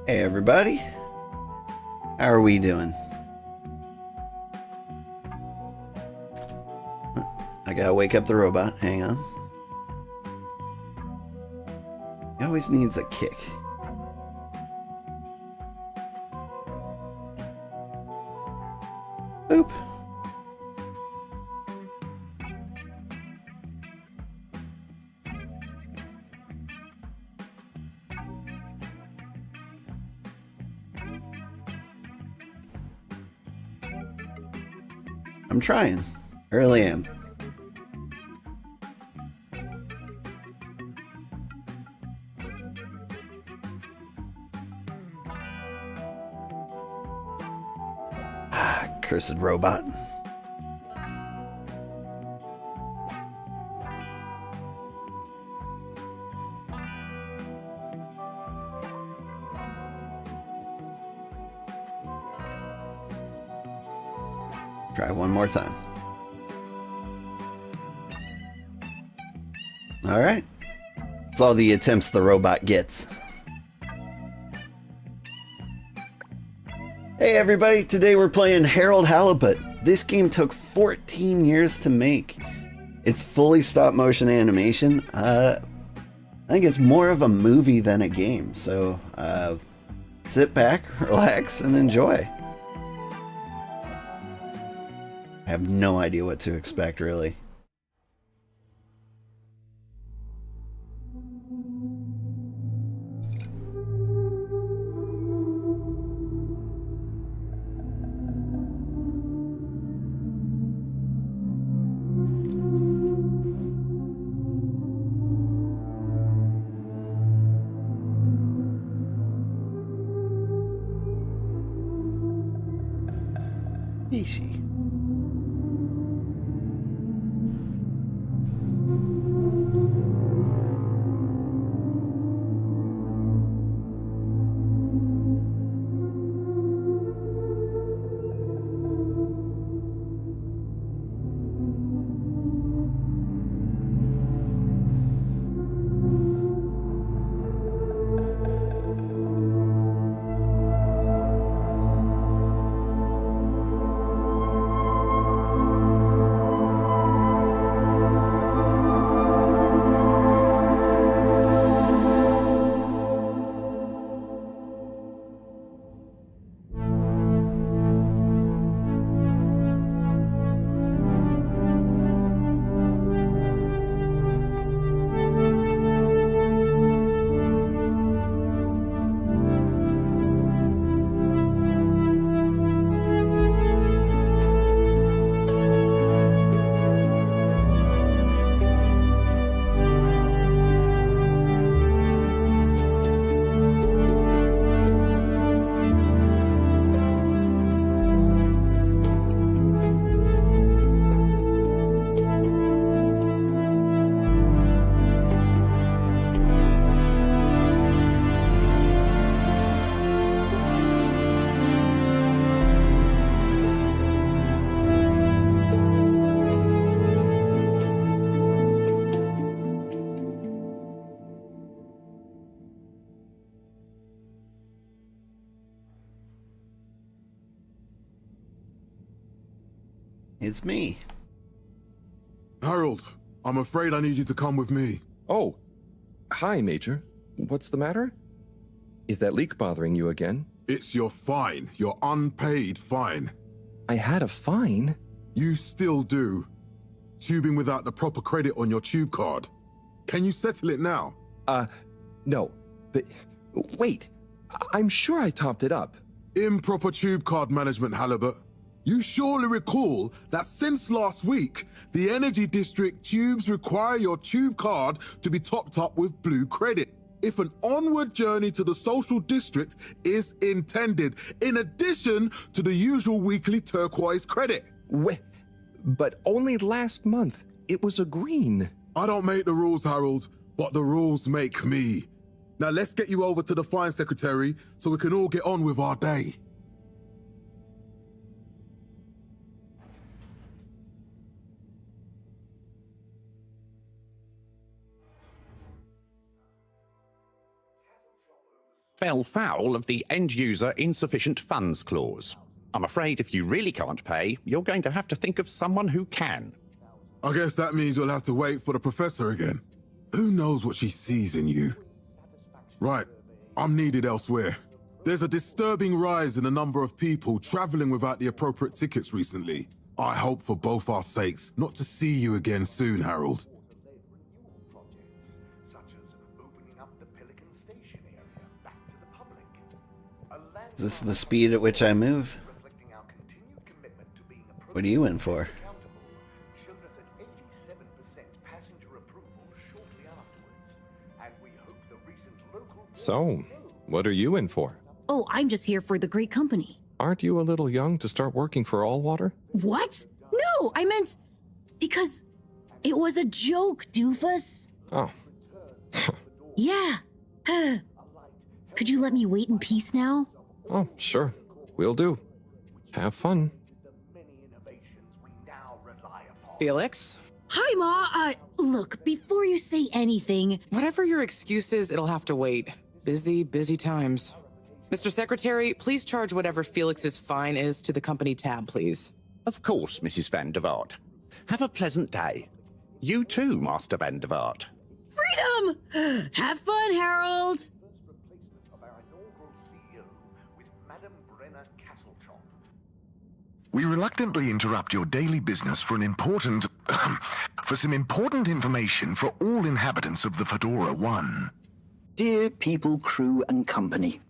Hey everybody, how are we doing? I gotta wake up the robot, hang on. He always needs a kick. Boop. I'm trying. I really am. Ah, cursed robot. Try one more time. All right. That's all the attempts the robot gets. Hey everybody, today we're playing Harold HALIBUT. This game took 14 years to make. It's fully stop motion animation. I think it's more of a movie than a game, so sit back, relax, and enjoy. I have no idea what to expect, really. Yeesh. It's me. Harold, I'm afraid I need you to come with me. Oh, hi, Major. What's the matter? Is that leak bothering you again? It's your fine, your unpaid fine. I had a fine? You still do. Tubing without the proper credit on your tube card. Can you settle it now? No. But wait, I'm sure I topped it up. Improper tube card management, Halibut. You surely recall that since last week, the Energy District tubes require your tube card to be topped up with blue credit if an onward journey to the social district is intended, in addition to the usual weekly turquoise credit. But only last month, it was a green. I don't make the rules, Harold, but the rules make me. Now let's get you over to the fine secretary so we can all get on with our day. Fell foul of the end-user insufficient funds clause. I'm afraid if you really can't pay, you're going to have to think of someone who can. I guess that means you'll have to wait for the professor again. Who knows what she sees in you? Right, I'm needed elsewhere. There's a disturbing rise in the number of people traveling without the appropriate tickets recently. I hope for both our sakes not to see you again soon, Harold. Is this the speed at which I move? What are you in for? So, what are you in for? Oh, I'm just here for the great company. Aren't you a little young to start working for Allwater? What? No, I meant because it was a joke, doofus. Oh. Yeah. Could you let me wait in peace now? Oh, sure. Will do. Have fun. Felix? Hi, Ma. Look, before you say anything... Whatever your excuse is, it'll have to wait. Busy, busy times. Mr. Secretary, please charge whatever Felix's fine is to the company tab, please. Of course, Mrs. Van der Vaart. Have a pleasant day. You too, Master Van der Vaart. Freedom! Have fun, Harold! We reluctantly interrupt your daily business for for some important information for all inhabitants of the Fedora 1. Dear people, crew, and company,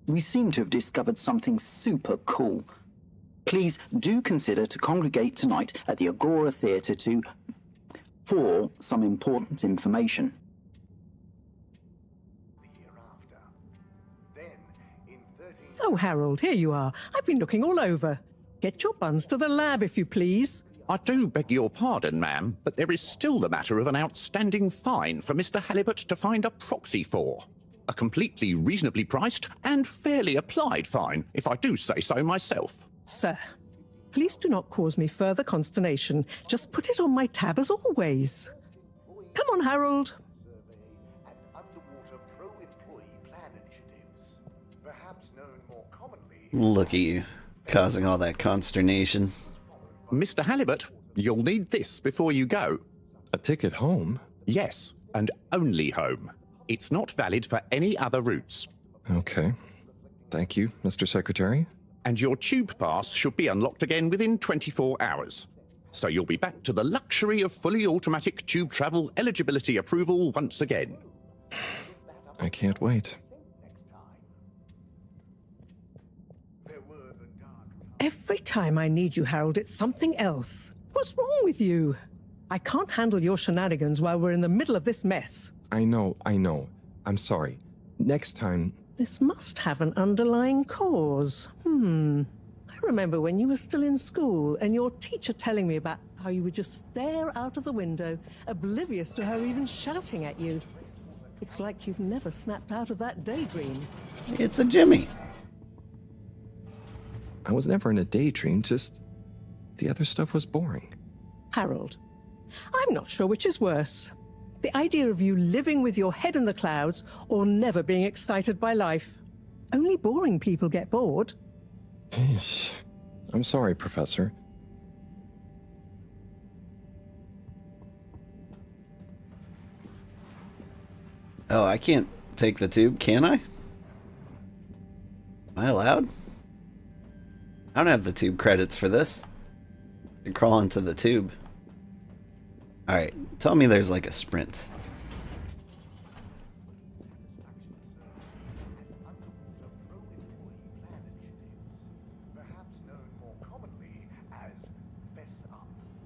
we seem to have discovered something super cool. Please do consider to congregate tonight at the Agora Theatre for some important information. Oh, Harold, here you are. I've been looking all over. Get your buns to the lab, if you please. I do beg your pardon, ma'am, but there is still the matter of an outstanding fine for Mr. Halibut to find a proxy for. A completely reasonably priced and fairly applied fine, if I do say so myself. Sir, please do not cause me further consternation. Just put it on my tab as always. Come on, Harold. Look at you, causing all that consternation. Mr. Halibut, you'll need this before you go. A ticket home? Yes, and only home. It's not valid for any other routes. Okay. Thank you, Mr. Secretary. And your tube pass should be unlocked again within 24 hours. So you'll be back to the luxury of fully automatic tube travel eligibility approval once again. I can't wait. Every time I need you, Harold, it's something else. What's wrong with you? I can't handle your shenanigans while we're in the middle of this mess. I know. I'm sorry. Next time... This must have an underlying cause. I remember when you were still in school and your teacher telling me about how you would just stare out of the window, oblivious to her even shouting at you. It's like you've never snapped out of that daydream. It's a Jimmy. I was never in a daydream, just... the other stuff was boring. Harold, I'm not sure which is worse. The idea of you living with your head in the clouds or never being excited by life. Only boring people get bored. Eesh. I'm sorry, Professor. Oh, I can't take the tube, can I? Am I allowed? I don't have the tube credits for this. I can crawl into the tube. Alright, tell me there's like a sprint.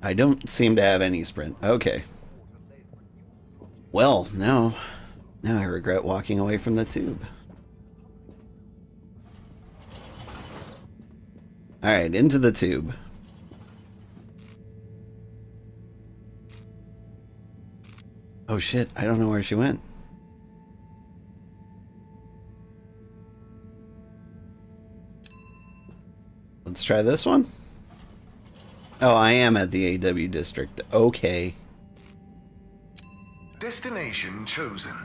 I don't seem to have any sprint. Okay. Well, now I regret walking away from the tube. Alright, into the tube. Oh shit, I don't know where she went. Let's try this one. Oh, I am at the AW district. Okay. Destination chosen.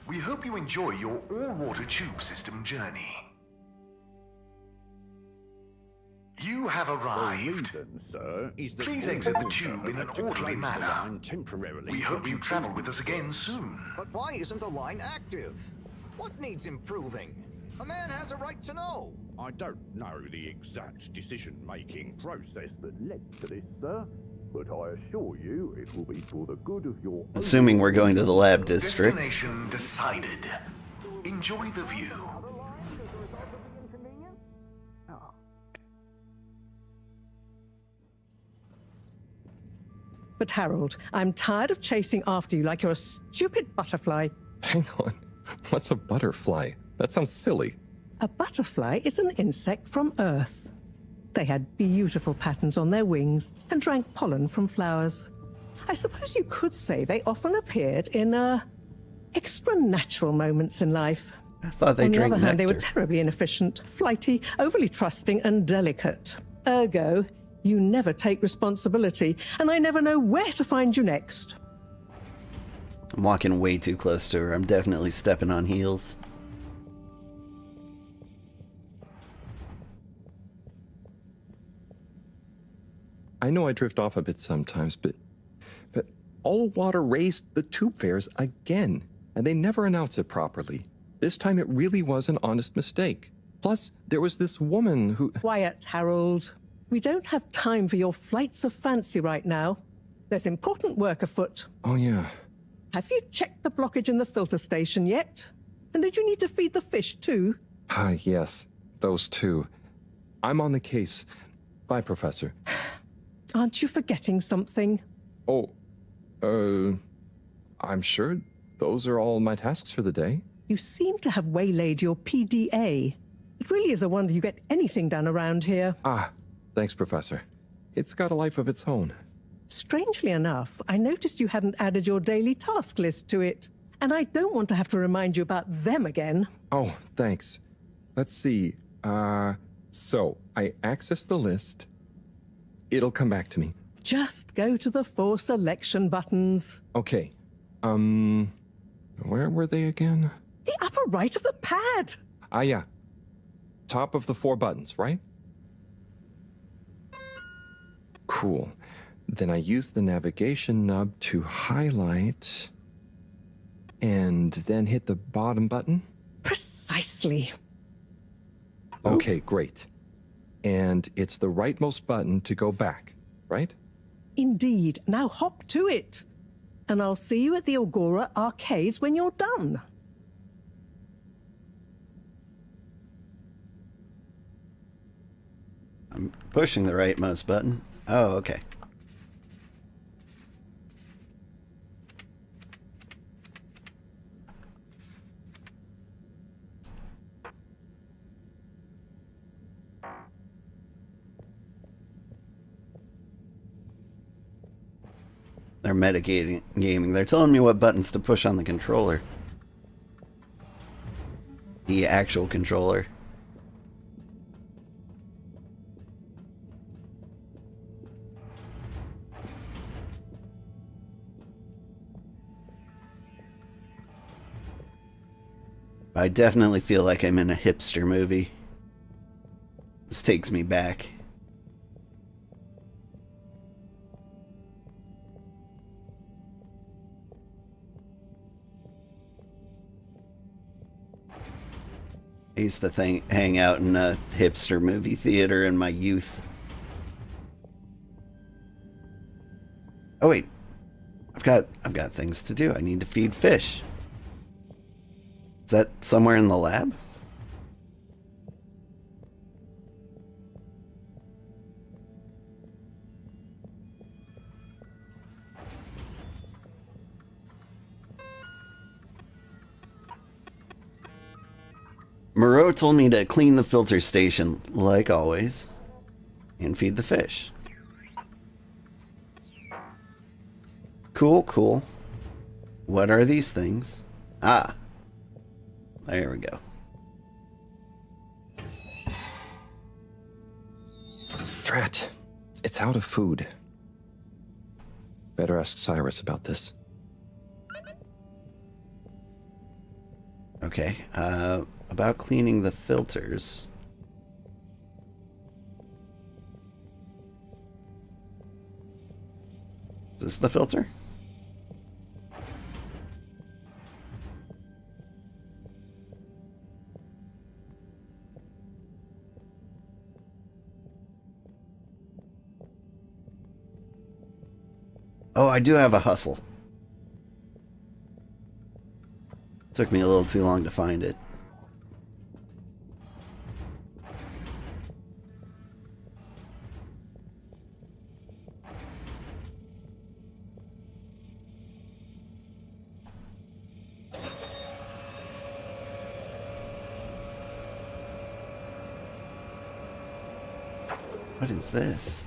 We hope you enjoy your all-water tube system journey. You have arrived. Sir, is that Please all exit the water tube has in an had to orderly close the manner. line temporarily We for hope you travel with us again improvements. soon. But why isn't the line active? What needs improving? A man has a right to know. I don't know the exact decision-making process that led to this, sir, but I assure you it will be for the good of your... Assuming we're going to the lab district. Destination decided. Enjoy the view. But Harold, I'm tired of chasing after you like you're a stupid butterfly. Hang on. What's a butterfly? That sounds silly. A butterfly is an insect from Earth. They had beautiful patterns on their wings and drank pollen from flowers. I suppose you could say they often appeared in, extra-natural moments in life. I thought they On the drank other hand, they were nectar. terribly inefficient, flighty, overly trusting, and delicate. Ergo, you never take responsibility, and I never know where to find you next. I'm walking way too close to her. I'm definitely stepping on heels. I know I drift off a bit sometimes, but all water raised the tube fares again, and they never announce it properly. This time it really was an honest mistake. Plus, there was this woman who... Quiet, Harold. We don't have time for your flights of fancy right now. There's important work afoot. Oh, yeah. Have you checked the blockage in the filter station yet? And did you need to feed the fish too? Ah, yes. Those two. I'm on the case. Bye, Professor. Aren't you forgetting something? Oh, I'm sure those are all my tasks for the day. You seem to have waylaid your PDA. It really is a wonder you get anything done around here. Ah, thanks, Professor. It's got a life of its own. Strangely enough, I noticed you hadn't added your daily task list to it. And I don't want to have to remind you about them again. Oh, thanks. Let's see. So I access the list. It'll come back to me. Just go to the 4 selection buttons. Okay. Where were they again? The upper right of the pad. Ah, yeah. Top of the 4 buttons, right? Cool. Then I use the navigation nub to highlight and then hit the bottom button. Precisely. Okay, great. And it's the rightmost button to go back, right? Indeed. Now hop to it. And I'll see you at the Agora arcades when you're done. I'm pushing the rightmost button. Oh, okay. They're metagaming. They're telling me what buttons to push on the controller. The actual controller. I definitely feel like I'm in a hipster movie. This takes me back. I used to hang out in a hipster movie theater in my youth. Oh wait, I've got things to do. I need to feed fish. Is that somewhere in the lab? Moreau told me to clean the filter station, like always, and feed the fish. Cool, cool. What are these things? Ah. There we go. Drat. It's out of food. Better ask Cyrus about this. Okay, about cleaning the filters. Is this the filter? Oh, I do have a hustle. Took me a little too long to find it. What is this?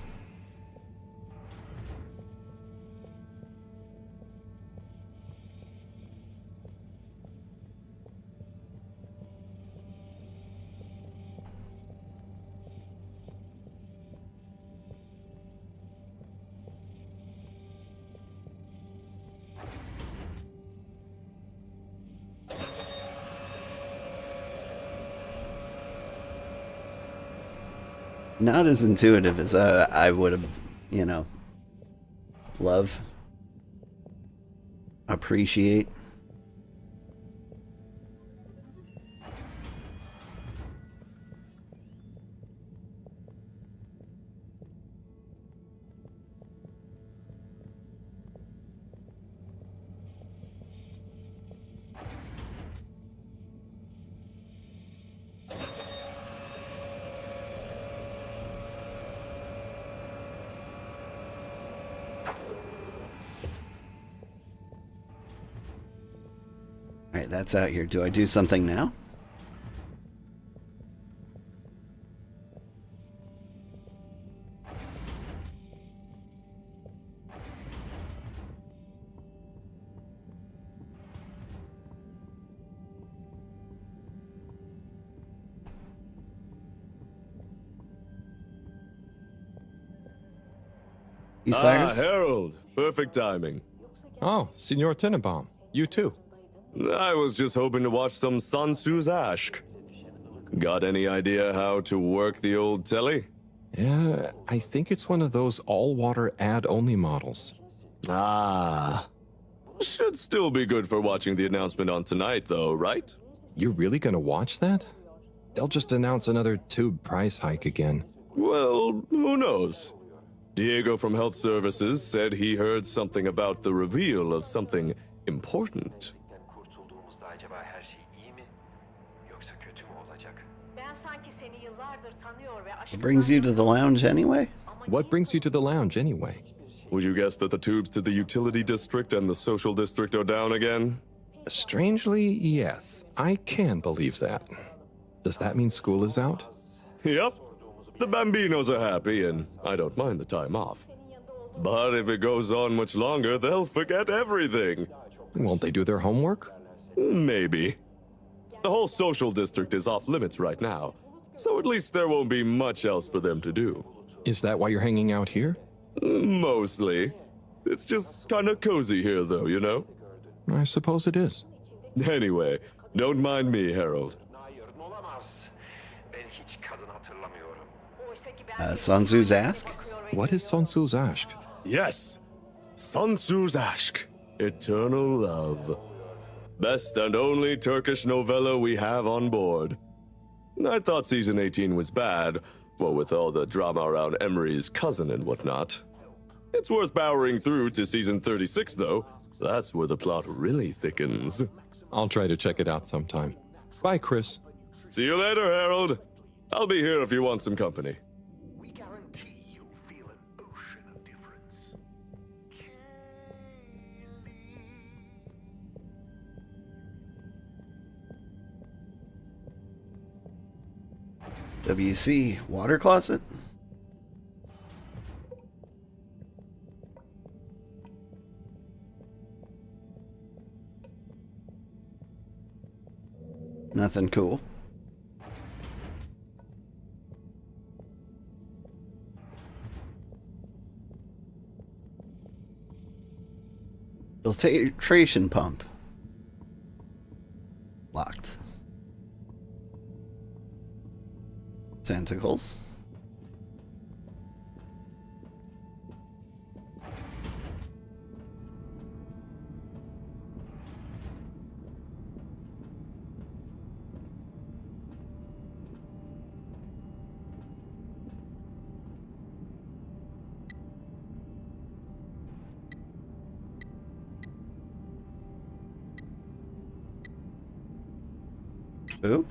Not as intuitive as I would have, you know, love, appreciate. Alright, that's out here. Do I do something now? You, Cyrus? Harold. Perfect timing. Oh, Signor Tenenbaum. You too. I was just hoping to watch some Sun Tzu's Ashk. Got any idea how to work the old telly? Yeah, I think it's one of those all-water ad-only models. Ah. Should still be good for watching the announcement on tonight, though, right? You're really gonna watch that? They'll just announce another tube price hike again. Well, who knows? Diego from Health Services said he heard something about the reveal of something important. What brings you to the lounge anyway? What brings you to the lounge anyway? Would you guess that the tubes to the utility district and the social district are down again? Strangely, yes. I can believe that. Does that mean school is out? Yep. The Bambinos are happy, and I don't mind the time off. But if it goes on much longer, they'll forget everything. Won't they do their homework? Maybe. The whole social district is off limits right now, so at least there won't be much else for them to do. Is that why you're hanging out here? Mostly. It's just kind of cozy here, though, you know? I suppose it is. Anyway, don't mind me, Harold. Sun Tzu's Ask? What is Sun Tzu's Ashk? Yes, Sun Tzu's Ashk, Eternal Love. Best and only Turkish novella we have on board. I thought season 18 was bad, well, with all the drama around Emery's cousin and whatnot. It's worth powering through to season 36, though. That's where the plot really thickens. I'll try to check it out sometime. Bye, Chris. See you later, Harold. I'll be here if you want some company. We guarantee you'll feel an ocean of difference. WC, water closet? Nothing cool. Filtration pump. Locked. Tentacles. Boop.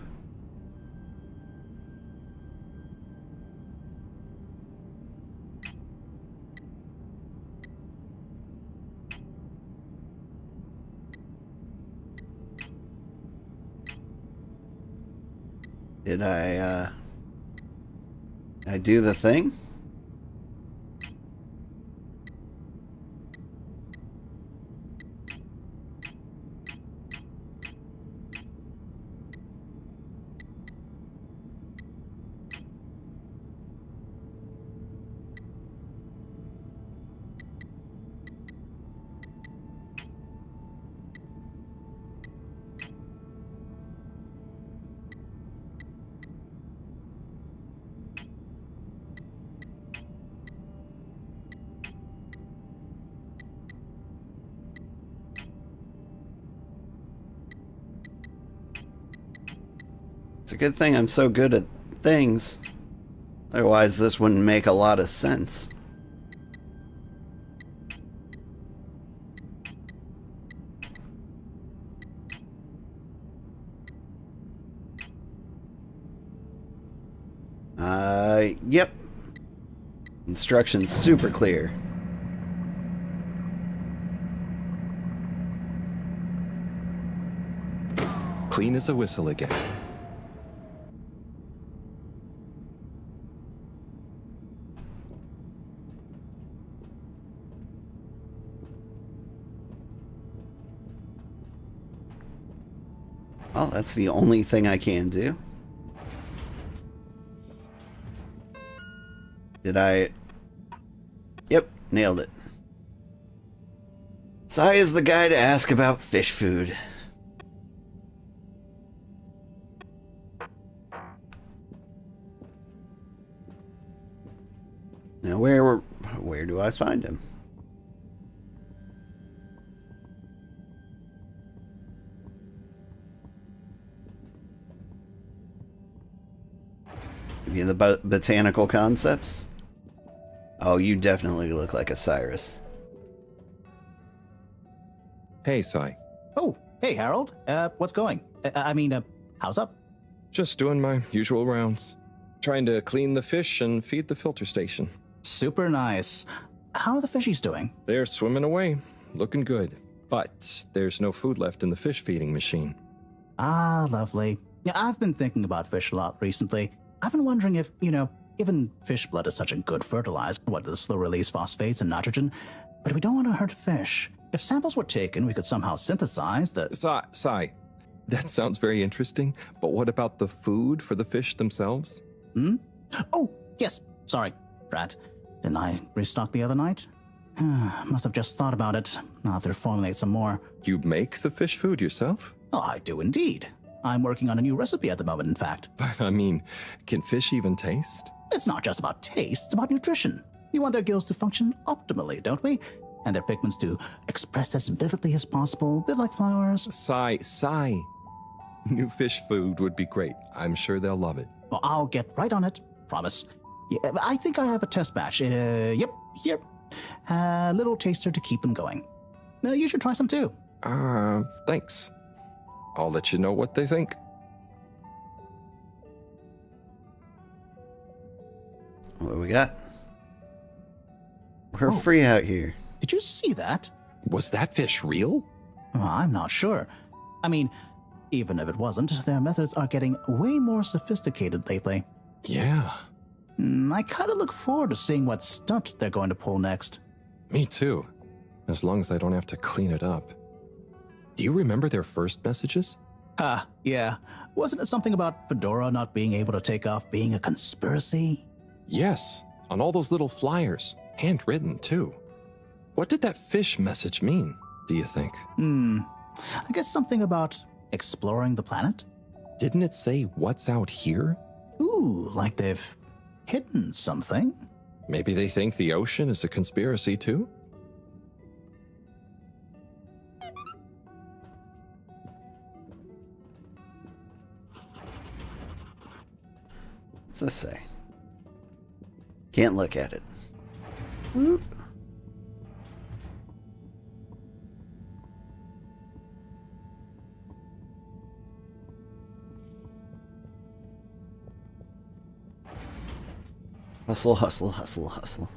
Did I do the thing? It's a good thing I'm so good at things. Otherwise, this wouldn't make a lot of sense. Yep. Instructions super clear. Clean as a whistle again. Well, that's the only thing I can do. Did I? Yep, nailed it. Sai is the guy to ask about fish food. Now where do I find him? Maybe the botanical concepts? Oh, you definitely look like a Cyrus. Hey, Sai. Oh, hey, Harold. What's going? How's up? Just doing my usual rounds. Trying to clean the fish and feed the filter station. Super nice. How are the fishies doing? They're swimming away, looking good. But there's no food left in the fish feeding machine. Ah, lovely. Yeah, I've been thinking about fish a lot recently. I've been wondering if, given fish blood is such a good fertilizer, what the slow release phosphates and nitrogen, but we don't want to hurt fish. If samples were taken, we could somehow synthesize the... Sai, that sounds very interesting, but what about the food for the fish themselves? Oh, yes. Sorry, Brad. Didn't I restock the other night? Must have just thought about it. I'll have to formulate some more. You make the fish food yourself? Oh, I do indeed. I'm working on a new recipe at the moment, in fact. But, can fish even taste? It's not just about taste, it's about nutrition. We want their gills to function optimally, don't we? And their pigments to express as vividly as possible, a bit like flowers. Sai. New fish food would be great. I'm sure they'll love it. Well, I'll get right on it. Promise. Yeah, I think I have a test batch. Yep, here. A little taster to keep them going. You should try some too. Thanks. I'll let you know what they think. What do we got? We're free out here. Did you see that? Was that fish real? I'm not sure. Even if it wasn't, their methods are getting way more sophisticated lately. Yeah. I kind of look forward to seeing what stunt they're going to pull next. Me too. As long as I don't have to clean it up. Do you remember their first messages? Yeah. Wasn't it something about Fedora not being able to take off being a conspiracy? Yes, on all those little flyers. Handwritten, too. What did that fish message mean, do you think? I guess something about exploring the planet? Didn't it say what's out here? Ooh, like they've hidden something. Maybe they think the ocean is a conspiracy too? What's this say? Can't look at it. Whoop. Hustle, hustle, hustle, hustle.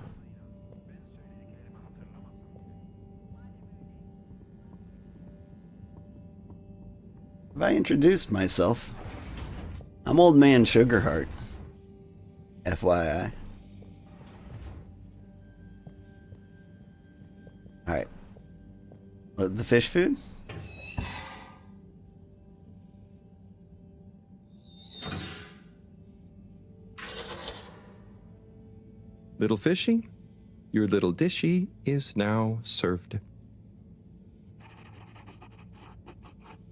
Have I introduced myself? I'm Old Man Sugarheart. FYI. Alright. The fish food? Little fishy, your little dishy is now served.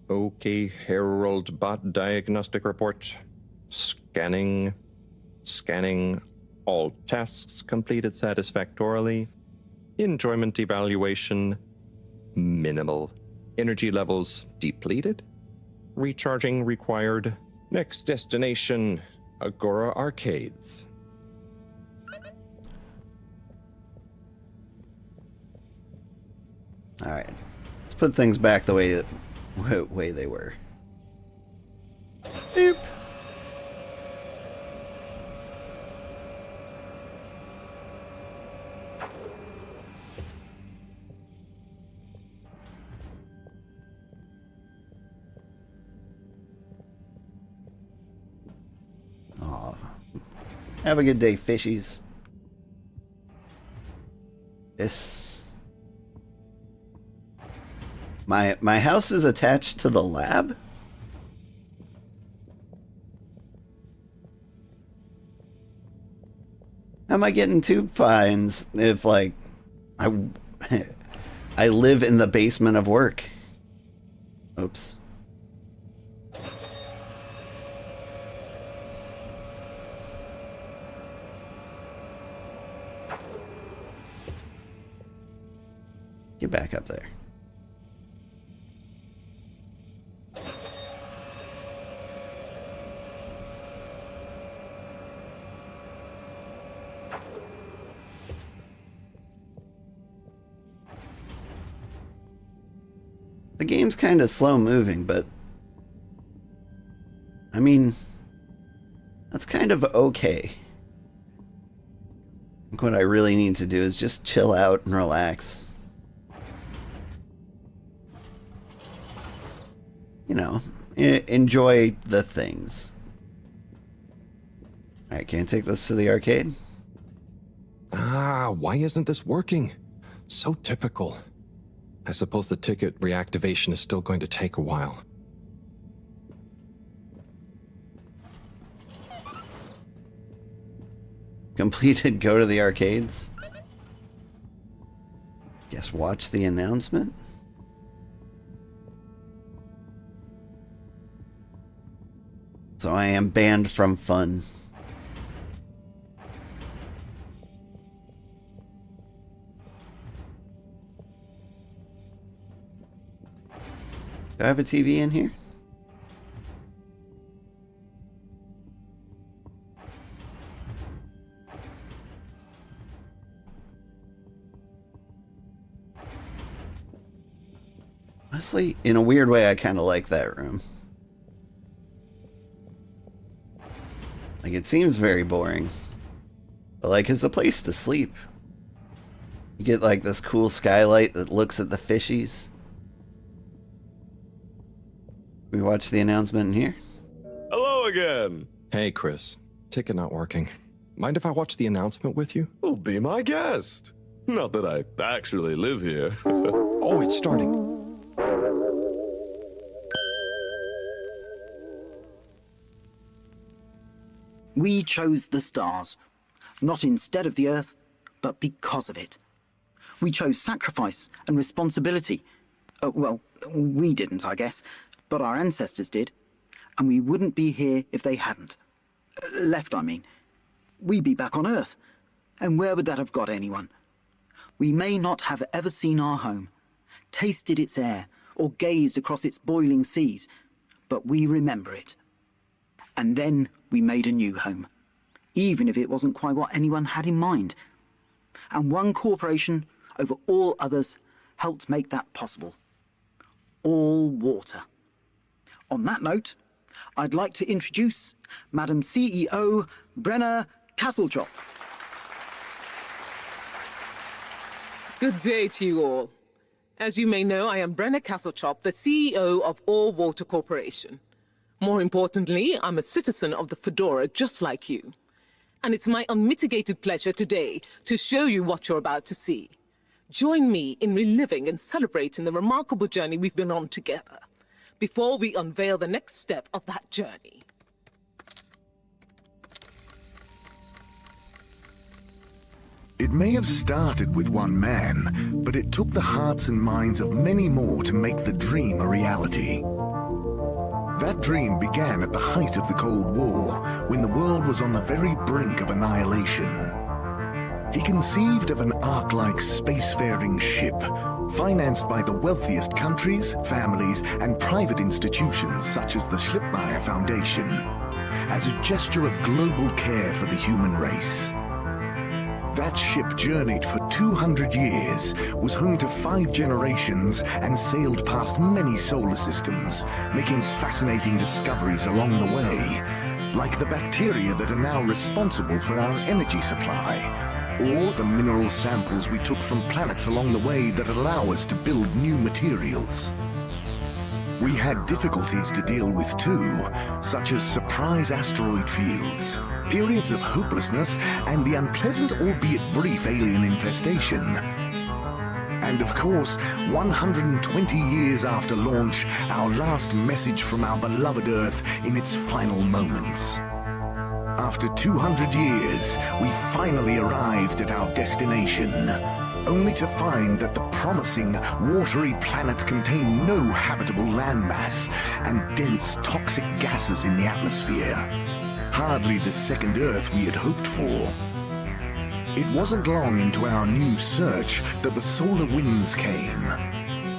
Okay, Harold bot diagnostic report. Scanning. Scanning. All tasks completed satisfactorily. Enjoyment evaluation. Minimal. Energy levels depleted. Recharging required. Next destination, Agora Arcades. Alright. Let's put things back the way they were. Boop. Aw. Have a good day, fishies. This... My house is attached to the lab? How am I getting tube fines if, like, I live in the basement of work? Oops. Get back up there. The game's kind of slow moving, but I mean, that's kind of okay. I think what I really need to do is just chill out and relax. You know, enjoy the things. Alright, can I take this to the arcade? Ah, why isn't this working? So typical. I suppose the ticket reactivation is still going to take a while. Completed, go to the arcades. Guess watch the announcement. So I am banned from fun. Do I have a TV in here? Honestly, in a weird way, I kind of like that room. Like, it seems very boring. But, like, it's a place to sleep. You get, like, this cool skylight that looks at the fishies. We watch the announcement in here? Hello again. Hey, Chris. Ticket not working. Mind if I watch the announcement with you? Oh, be my guest. Not that I actually live here. Oh, it's starting. We chose the stars, not instead of the Earth, but because of it. We chose sacrifice and responsibility. Well, we didn't, I guess, but our ancestors did, and we wouldn't be here if they hadn't. Left, I mean. We'd be back on Earth. And where would that have got anyone? We may not have ever seen our home, tasted its air, or gazed across its boiling seas, but we remember it. And then we made a new home, even if it wasn't quite what anyone had in mind. And one corporation, over all others, helped make that possible. All water. On that note, I'd like to introduce Madam CEO Brenna Castlechop. Good day to you all. As you may know, I am Brenna Castlechop, the CEO of All Water Corporation. More importantly, I'm a citizen of the Fedora just like you. And it's my unmitigated pleasure today to show you what you're about to see. Join me in reliving and celebrating the remarkable journey we've been on together, before we unveil the next step of that journey. It may have started with one man, but it took the hearts and minds of many more to make the dream a reality. That dream began at the height of the Cold War, when the world was on the very brink of annihilation. He conceived of an Ark-like spacefaring ship, financed by the wealthiest countries, families, and private institutions such as the Schlipmeyer Foundation, as a gesture of global care for the human race. That ship journeyed for 200 years, was home to 5 generations, and sailed past many solar systems, making fascinating discoveries along the way, like the bacteria that are now responsible for our energy supply, or the mineral samples we took from planets along the way that allow us to build new materials. We had difficulties to deal with too, such as surprise asteroid fields, periods of hopelessness, and the unpleasant albeit brief alien infestation. And of course, 120 years after launch, our last message from our beloved Earth in its final moments. After 200 years, we finally arrived at our destination, only to find that the promising, watery planet contained no habitable landmass and dense, toxic gases in the atmosphere. Hardly the second Earth we had hoped for. It wasn't long into our new search that the solar winds came.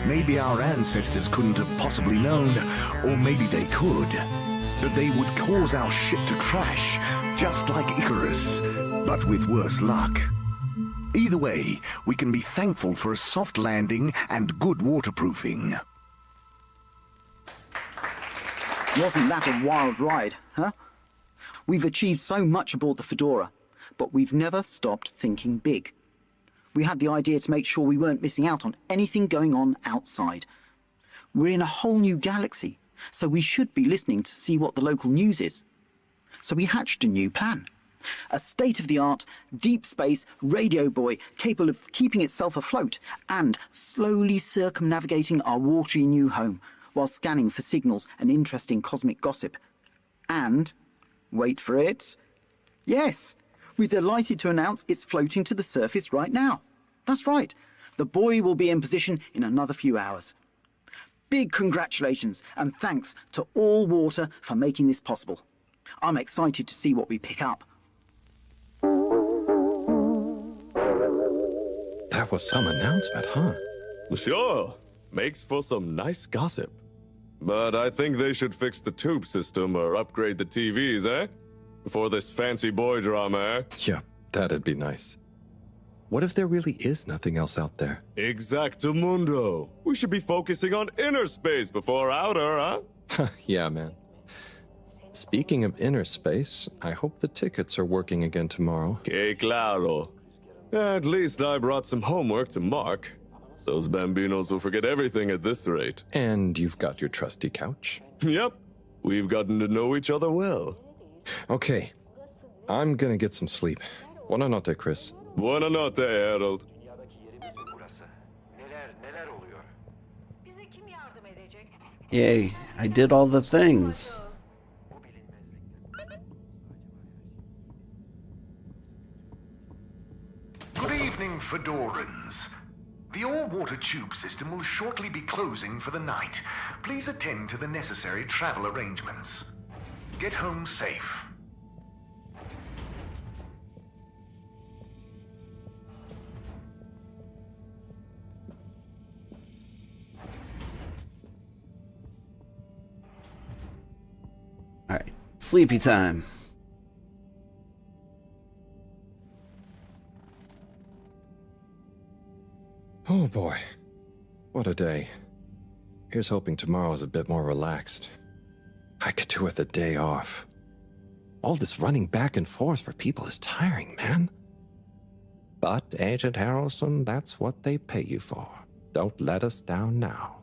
Maybe our ancestors couldn't have possibly known, or maybe they could, that they would cause our ship to crash, just like Icarus, but with worse luck. Either way, we can be thankful for a soft landing and good waterproofing. Wasn't that a wild ride, huh? We've achieved so much aboard the Fedora, but we've never stopped thinking big. We had the idea to make sure we weren't missing out on anything going on outside. We're in a whole new galaxy, so we should be listening to see what the local news is. So we hatched a new plan. A state-of-the-art, deep space radio buoy capable of keeping itself afloat and slowly circumnavigating our watery new home while scanning for signals and interesting cosmic gossip. And, wait for it, yes, we're delighted to announce it's floating to the surface right now. That's right, the buoy will be in position in another few hours. Big congratulations and thanks to All Water for making this possible. I'm excited to see what we pick up. That was some announcement, huh? Sure. Makes for some nice gossip. But I think they should fix the tube system or upgrade the TVs, eh? Before this fancy boy drama, eh? Yeah, that'd be nice. What if there really is nothing else out there? Exactamundo. We should be focusing on inner space before outer, huh? Yeah, man. Speaking of inner space, I hope the tickets are working again tomorrow. Que claro. At least I brought some homework to mark. Those bambinos will forget everything at this rate. And you've got your trusty couch? Yep. We've gotten to know each other well. Okay. I'm gonna get some sleep. Buona notte, Chris. Buona notte, Harold. Yay, I did all the things. Good evening, Fedorans. The all-water tube system will shortly be closing for the night. Please attend to the necessary travel arrangements. Get home safe. Sleepy time. Oh boy, what a day. Here's hoping tomorrow's a bit more relaxed. I could do with a day off. All this running back and forth for people is tiring, man. But, Agent Harrelson, that's what they pay you for. Don't let us down now.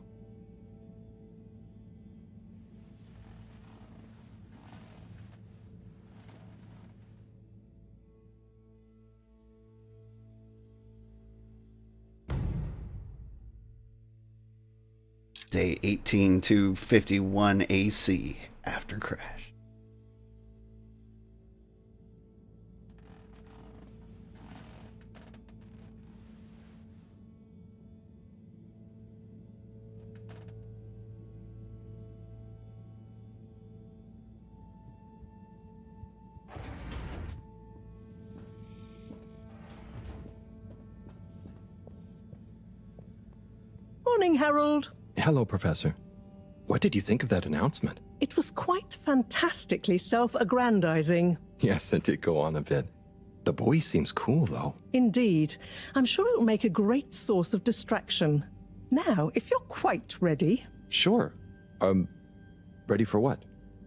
Day 18 to 51 AC after crash. Morning, Harold. Hello, Professor. What did you think of that announcement? It was quite fantastically self-aggrandizing. Yes, it did go on a bit. The boy seems cool, though. Indeed. I'm sure it'll make a great source of distraction. Now, if you're quite ready... Sure. Ready for what?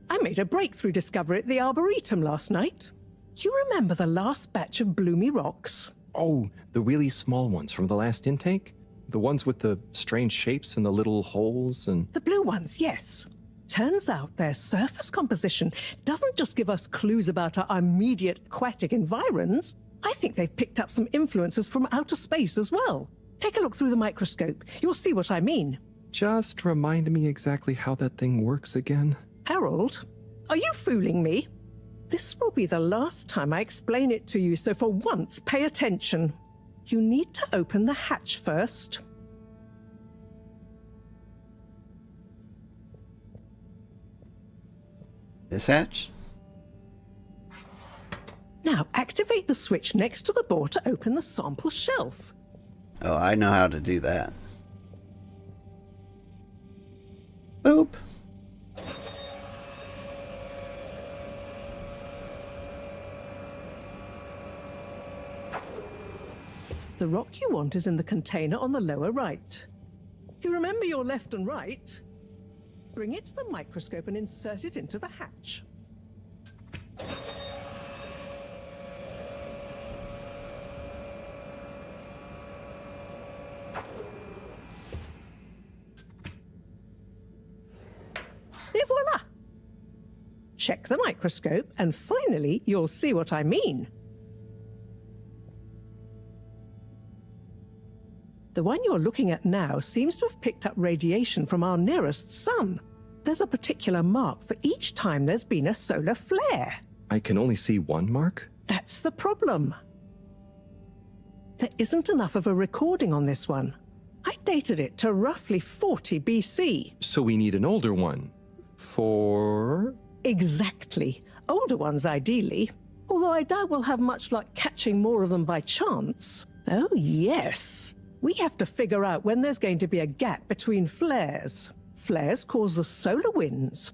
I made a breakthrough discovery at the Arboretum last night. You remember the last batch of bloomy rocks? Oh, the really small ones from the last intake? The ones with the strange shapes and the little holes and... The blue ones, yes. Turns out their surface composition doesn't just give us clues about our immediate aquatic environs. I think they've picked up some influences from outer space as well. Take a look through the microscope. You'll see what I mean. Just remind me exactly how that thing works again. Harold, are you fooling me? This will be the last time I explain it to you, so for once, pay attention. You need to open the hatch first. This hatch? Now activate the switch next to the door to open the sample shelf. Oh, I know how to do that. Boop. The rock you want is in the container on the lower right. You remember your left and right? Bring it to the microscope and insert it into the hatch. Et voila! Check the microscope and finally you'll see what I mean. The one you're looking at now seems to have picked up radiation from our nearest sun. There's a particular mark for each time there's been a solar flare. I can only see one mark? That's the problem. There isn't enough of a recording on this one. I dated it to roughly 40 BC. So we need an older one. For... Exactly. Older ones, ideally. Although I doubt we'll have much luck catching more of them by chance. Oh, yes. We have to figure out when there's going to be a gap between flares. Flares cause the solar winds.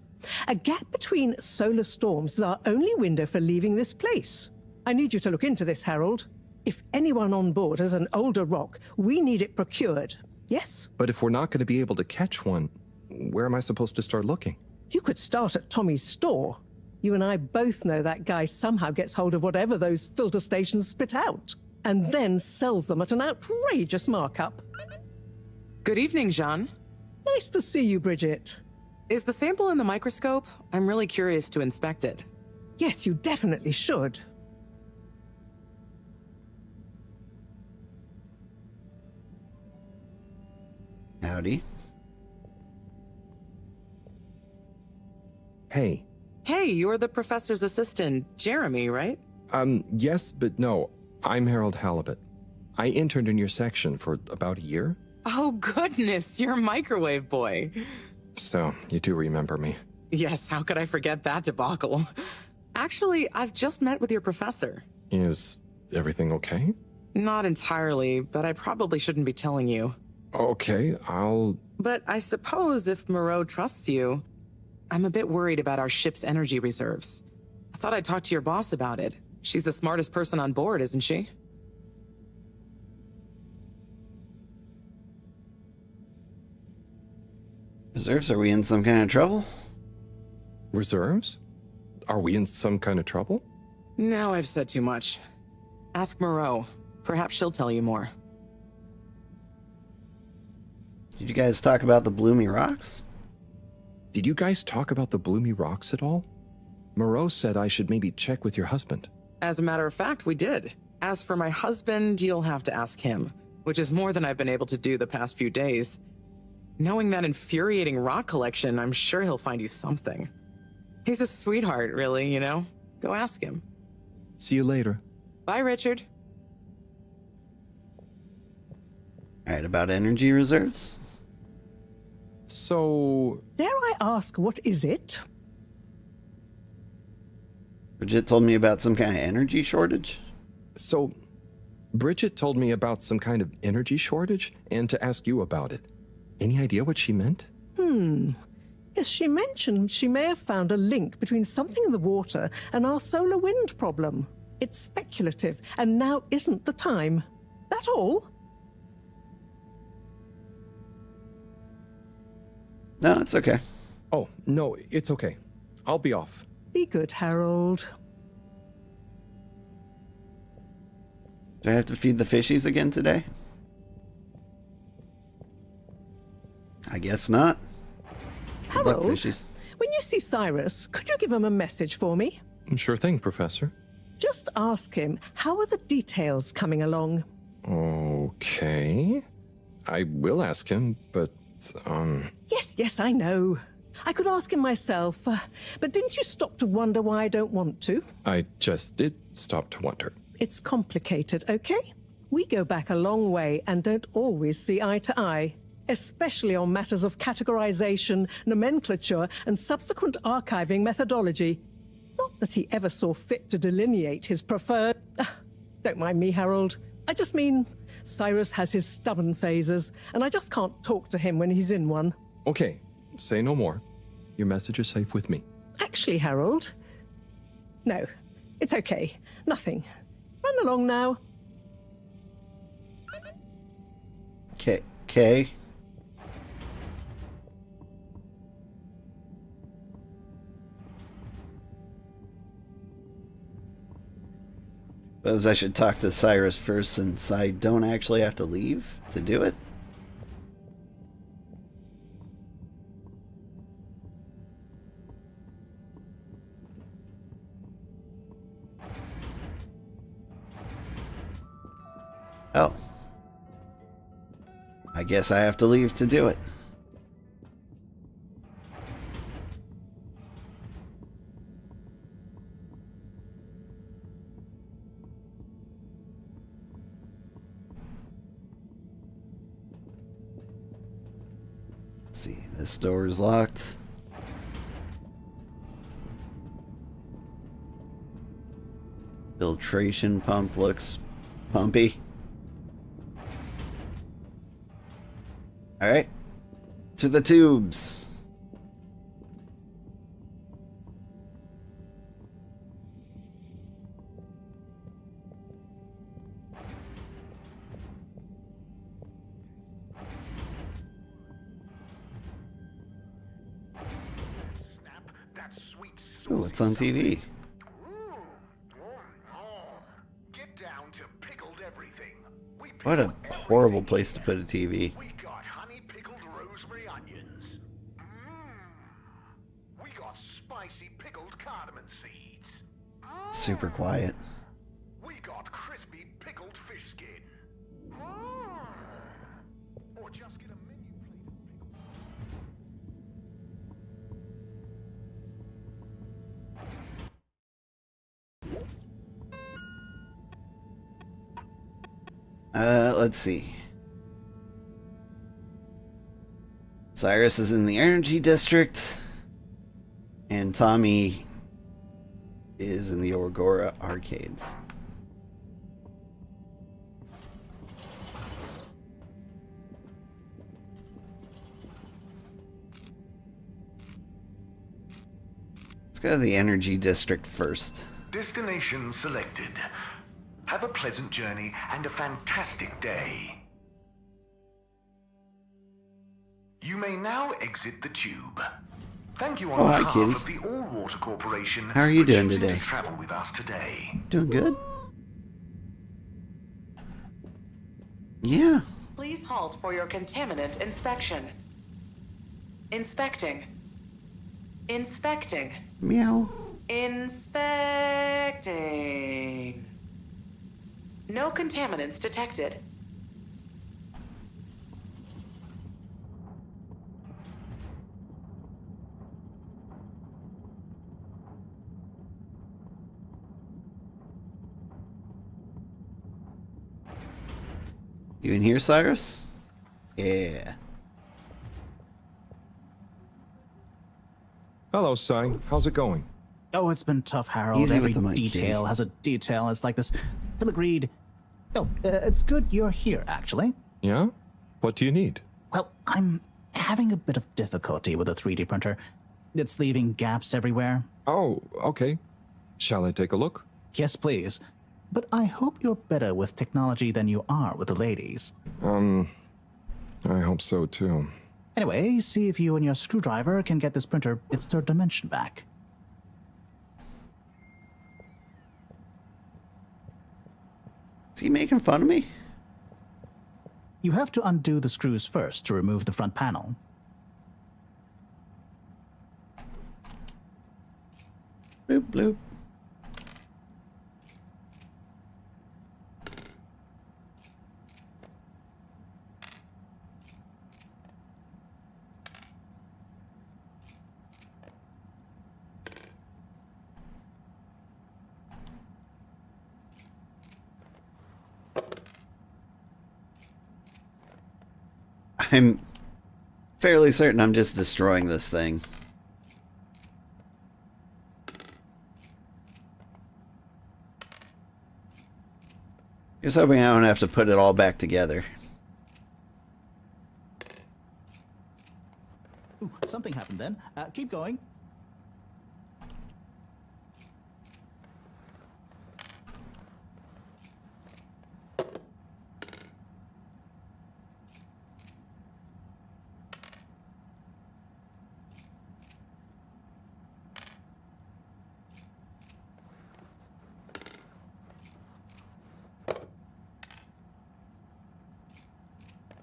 A gap between solar storms is our only window for leaving this place. I need you to look into this, Harold. If anyone on board has an older rock, we need it procured. Yes? But if we're not going to be able to catch one, where am I supposed to start looking? You could start at Tommy's store. You and I both know that guy somehow gets hold of whatever those filter stations spit out, and then sells them at an outrageous markup. Good evening, Jean. Nice to see you, Bridget. Is the sample in the microscope? I'm really curious to inspect it. Yes, you definitely should. Howdy. Hey. Hey, you're the professor's assistant, Jeremy, right? Yes, but no. I'm Harold HALIBUT. I interned in your section for about a year. Oh, goodness, you're microwave boy. So, you do remember me. Yes, how could I forget that debacle? Actually, I've just met with your professor. Is everything okay? Not entirely, but I probably shouldn't be telling you. Okay, I'll... But I suppose if Moreau trusts you... I'm a bit worried about our ship's energy reserves. I thought I'd talk to your boss about it. She's the smartest person on board, isn't she? Reserves, are we in some kind of trouble? Reserves? Are we in some kind of trouble? Now I've said too much. Ask Moreau. Perhaps she'll tell you more. Did you guys talk about the Bloomy Rocks? Did you guys talk about the Bloomy Rocks at all? Moreau said I should maybe check with your husband. As a matter of fact, we did. As for my husband, you'll have to ask him, which is more than I've been able to do the past few days. Knowing that infuriating rock collection, I'm sure he'll find you something. He's a sweetheart, really, you know? Go ask him. See you later. Bye, Richard. Alright, about energy reserves? So... Dare I ask, what is it? Bridget told me about some kind of energy shortage. So, Bridget told me about some kind of energy shortage and to ask you about it. Any idea what she meant? Yes, she mentioned she may have found a link between something in the water and our solar wind problem. It's speculative, and now isn't the time. That all? No, it's okay. Oh, no, it's okay. I'll be off. Be good, Harold. Do I have to feed the fishies again today? I guess not. Good luck, Harold, fishies. when you see Cyrus, could you give him a message for me? Sure thing, Professor. Just ask him, how are the details coming along? Okay. I will ask him, but, Yes, I know. I could ask him myself, but didn't you stop to wonder why I don't want to? I just did stop to wonder. It's complicated, okay? We go back a long way and don't always see eye to eye, especially on matters of categorization, nomenclature, and subsequent archiving methodology. Not that he ever saw fit to delineate his preferred... Don't mind me, Harold. I just mean, Cyrus has his stubborn phases, and I just can't talk to him when he's in one. Okay, say no more. Your message is safe with me. Actually, Harold... No, it's okay. Nothing. Run along now. Okay. Suppose I should talk to Cyrus first since I don't actually have to leave to do it. Oh. I guess I have to leave to do it. Let's see, this door is locked. Filtration pump looks pumpy. Alright, to the tubes. Ooh, what's on TV? What a horrible place to put a TV. Super quiet. We got crispy pickled fish skin. Or just get a menu plate. Let's see. Cyrus is in the energy district, and Tommy is in the Orgora arcades. Let's go to the energy district first. Destination selected. Have a pleasant journey and a fantastic day. You may now exit the tube. Thank you on hi, behalf kitty. of the All Water Corporation. How are you for doing choosing today? To travel with us today. Doing good? Yeah. Please halt for your contaminant inspection. Inspecting. Inspecting. Meow. Inspecting. No contaminants detected. You in here, Cyrus? Yeah. Hello, Cy. How's it going? Oh, it's been tough, Harold. Easy Every with the mic, detail Kitty. has a detail. It's like this filigreed. Oh, it's good you're here, actually. Yeah? What do you need? Well, I'm having a bit of difficulty with a 3D printer. It's leaving gaps everywhere. Oh, okay. Shall I take a look? Yes, please. But I hope you're better with technology than you are with the ladies. I hope so too. Anyway, see if you and your screwdriver can get this printer its third dimension back. Is he making fun of me? You have to undo the screws first to remove the front panel. Bloop, bloop. I'm fairly certain I'm just destroying this thing. Just hoping I don't have to put it all back together. Ooh, something happened then. Keep going.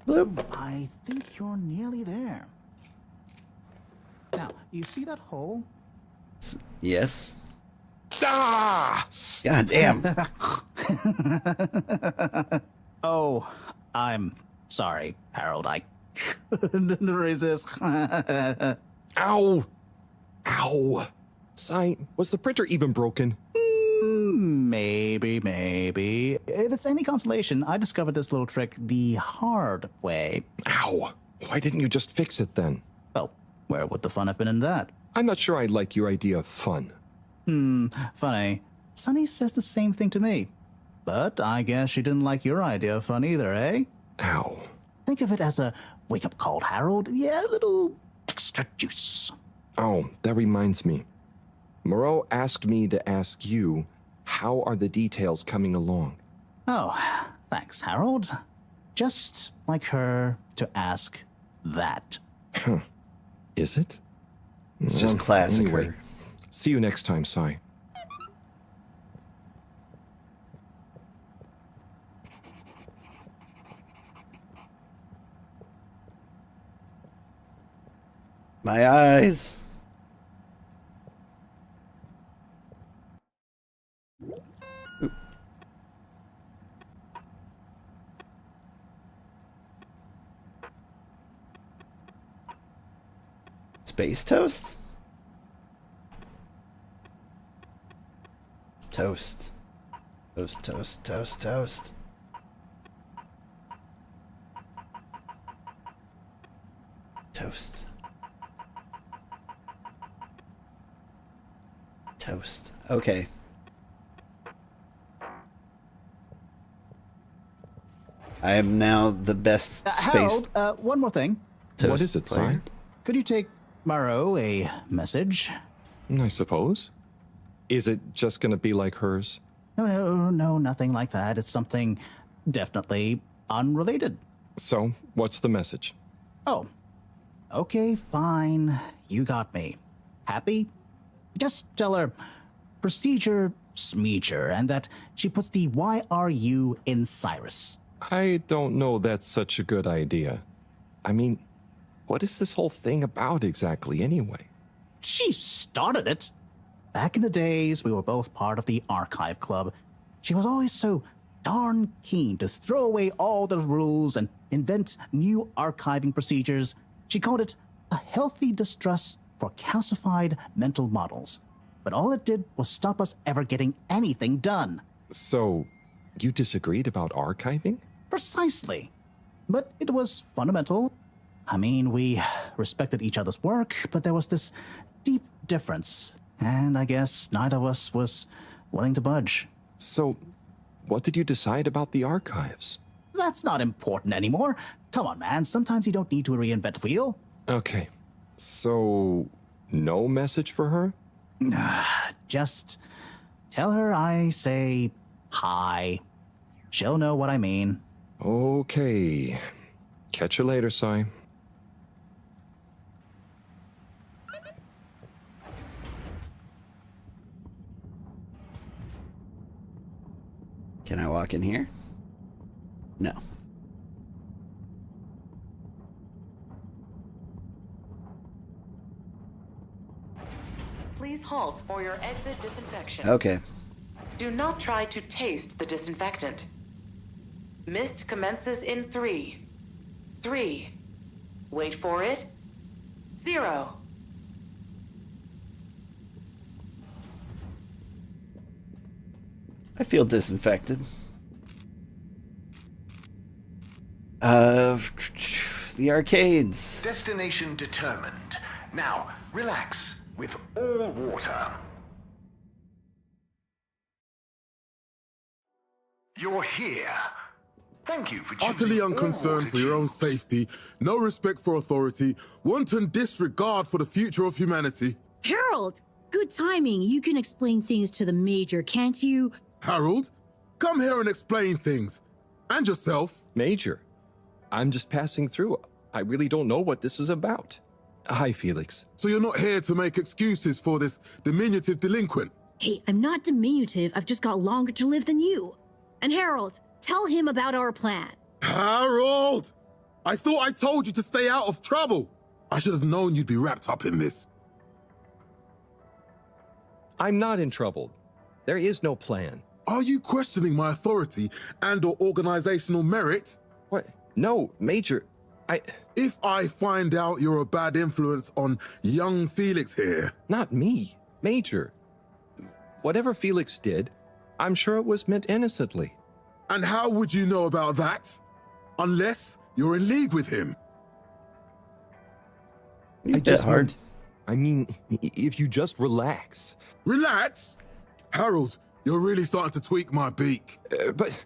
Bloop. I think you're nearly there. Now, you see that hole? Yes. Ah! God damn. Oh, I'm sorry, Harold. I couldn't resist. Ow! Ow! Cy, was the printer even broken? Maybe. If it's any consolation, I discovered this little trick the hard way. Ow! Why didn't you just fix it then? Well, where would the fun have been in that? I'm not sure I like your idea of fun. Funny. Sunny says the same thing to me. But I guess she didn't like your idea of fun either, eh? Ow. Think of it as a wake-up call, Harold. Yeah, a little extra juice. Oh, that reminds me. Moreau asked me to ask you, how are the details coming along? Oh, thanks, Harold. Just like her to ask that. Huh. Is it? It's just classic Anyway, her. see you next time, Cy. My eyes. Oop. Space toast? Toast. Toast. Toast. Okay. I am now the best space. Harold, one more thing. Toast What is it, player. Cy? Could you take Moreau a message? I suppose. Is it just gonna be like hers? No, nothing like that. It's something definitely unrelated. So, what's the message? Oh, okay, fine. You got me. Happy? Just tell her procedure smeecher and that she puts the YRU in Cyrus. I don't know that's such a good idea. I mean, what is this whole thing about exactly anyway? She started it. Back in the days, we were both part of the Archive Club. She was always so darn keen to throw away all the rules and invent new archiving procedures. She called it a healthy distrust for calcified mental models. But all it did was stop us ever getting anything done. So, you disagreed about archiving? Precisely. But it was fundamental. I mean, we respected each other's work, but there was this deep difference. And I guess neither of us was willing to budge. So, what did you decide about the archives? That's not important anymore. Come on, man. Sometimes you don't need to reinvent the wheel. Okay. So, no message for her? Just tell her I say hi. She'll know what I mean. Okay. Catch you later, Sai. Can I walk in here? No. Please halt for your exit disinfection. Okay. Do not try to taste the disinfectant. Mist commences in 3. 3. Wait for it. 0. I feel disinfected. The arcades. Destination determined. Now, relax with all water. You're here. Thank you for choosing Utterly all unconcerned water for your own tubes. safety, no respect for authority, wanton disregard for the future of humanity. Harold! Good timing. You can explain things to the Major, can't you? Harold, come here and explain things. And yourself. Major, I'm just passing through. I really don't know what this is about. Hi, Felix. So you're not here to make excuses for this diminutive delinquent? Hey, I'm not diminutive. I've just got longer to live than you. And Harold, tell him about our plan. Harold! I thought I told you to stay out of trouble. I should have known you'd be wrapped up in this. I'm not in trouble. There is no plan. Are you questioning my authority and/or organizational merit? What? No, Major. If I find out you're a bad influence on young Felix here... Not me. Major. Whatever Felix did, I'm sure it was meant innocently. And how would you know about that? Unless you're in league with him. I just hard. I mean, if you just relax. Relax? Harold, you're really starting to tweak my beak. But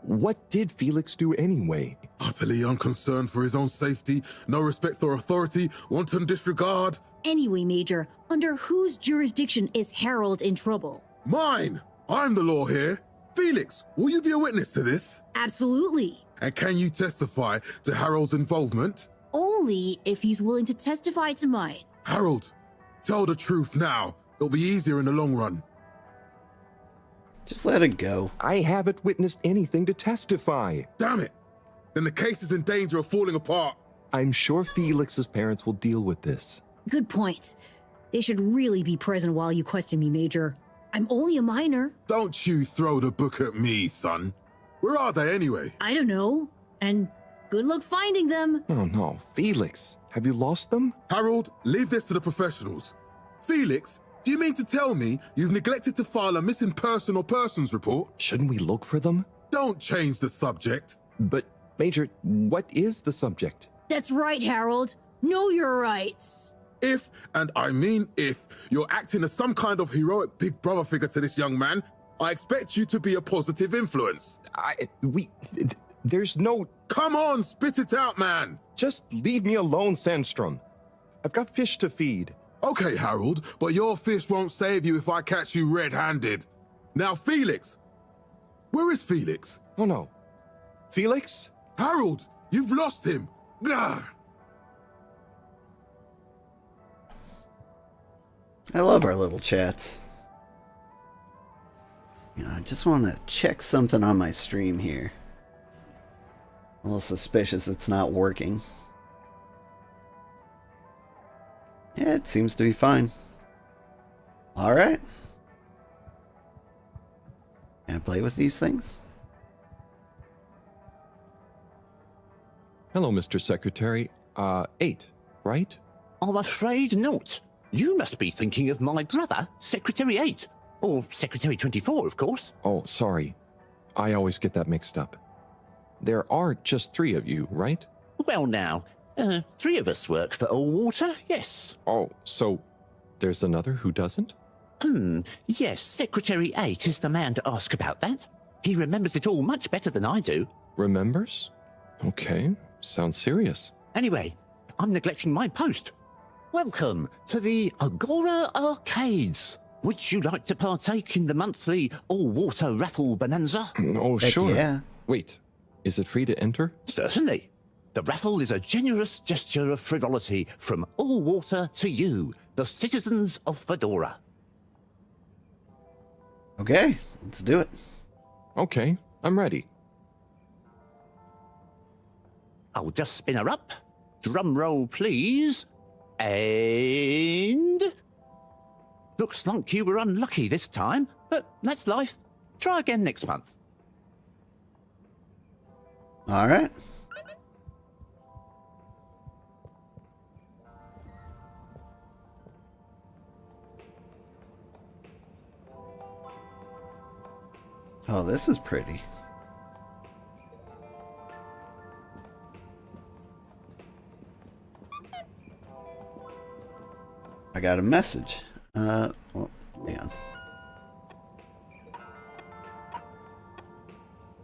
what did Felix do anyway? Utterly unconcerned for his own safety, no respect for authority, wanton disregard. Anyway, Major, under whose jurisdiction is Harold in trouble? Mine! I'm the law here. Felix, will you be a witness to this? Absolutely. And can you testify to Harold's involvement? Only if he's willing to testify to mine. Harold, tell the truth now. It'll be easier in the long run. Just let it go. I haven't witnessed anything to testify. Damn it! Then the case is in danger of falling apart. I'm sure Felix's parents will deal with this. Good point. They should really be present while you question me, Major. I'm only a minor. Don't you throw the book at me, son. Where are they anyway? I don't know. And good luck finding them. Oh no, Felix, have you lost them? Harold, leave this to the professionals. Felix, do you mean to tell me you've neglected to file a missing person or persons report? Shouldn't we look for them? Don't change the subject. But, Major, what is the subject? That's right, Harold. Know your rights. If, and I mean if, you're acting as some kind of heroic big brother figure to this young man, I expect you to be a positive influence. There's no... Come on, spit it out, man! Just leave me alone, Sandstrom. I've got fish to feed. Okay, Harold, but your fist won't save you if I catch you red-handed. Now, Felix. Where is Felix? Oh no. Felix? Harold, you've lost him. Gah! I love our little chats. I just want to check something on my stream here. A little suspicious it's not working. Yeah, it seems to be fine. Alright. Can I play with these things? Hello, Mr. Secretary. 8, right? I'm afraid not. You must be thinking of my brother, Secretary 8. Or Secretary 24, of course. Oh, sorry. I always get that mixed up. There are just 3 of you, right? Well now, 3 of us work for Allwater, yes. Oh, so there's another who doesn't? Yes, Secretary 8 is the man to ask about that. He remembers it all much better than I do. Remembers? Okay, sounds serious. Anyway, I'm neglecting my post. Welcome to the Agora Arcades. Would you like to partake in the monthly all-water raffle bonanza? Oh, Heck sure. yeah. Wait, is it free to enter? Certainly. The raffle is a generous gesture of frivolity from Allwater to you, the citizens of Fedora. Okay, let's do it. Okay, I'm ready. I'll just spin her up. Drum roll, please. And... Looks like you were unlucky this time, but that's life. Try again next month. Alright. Oh, this is pretty. I got a message. Well, hang on.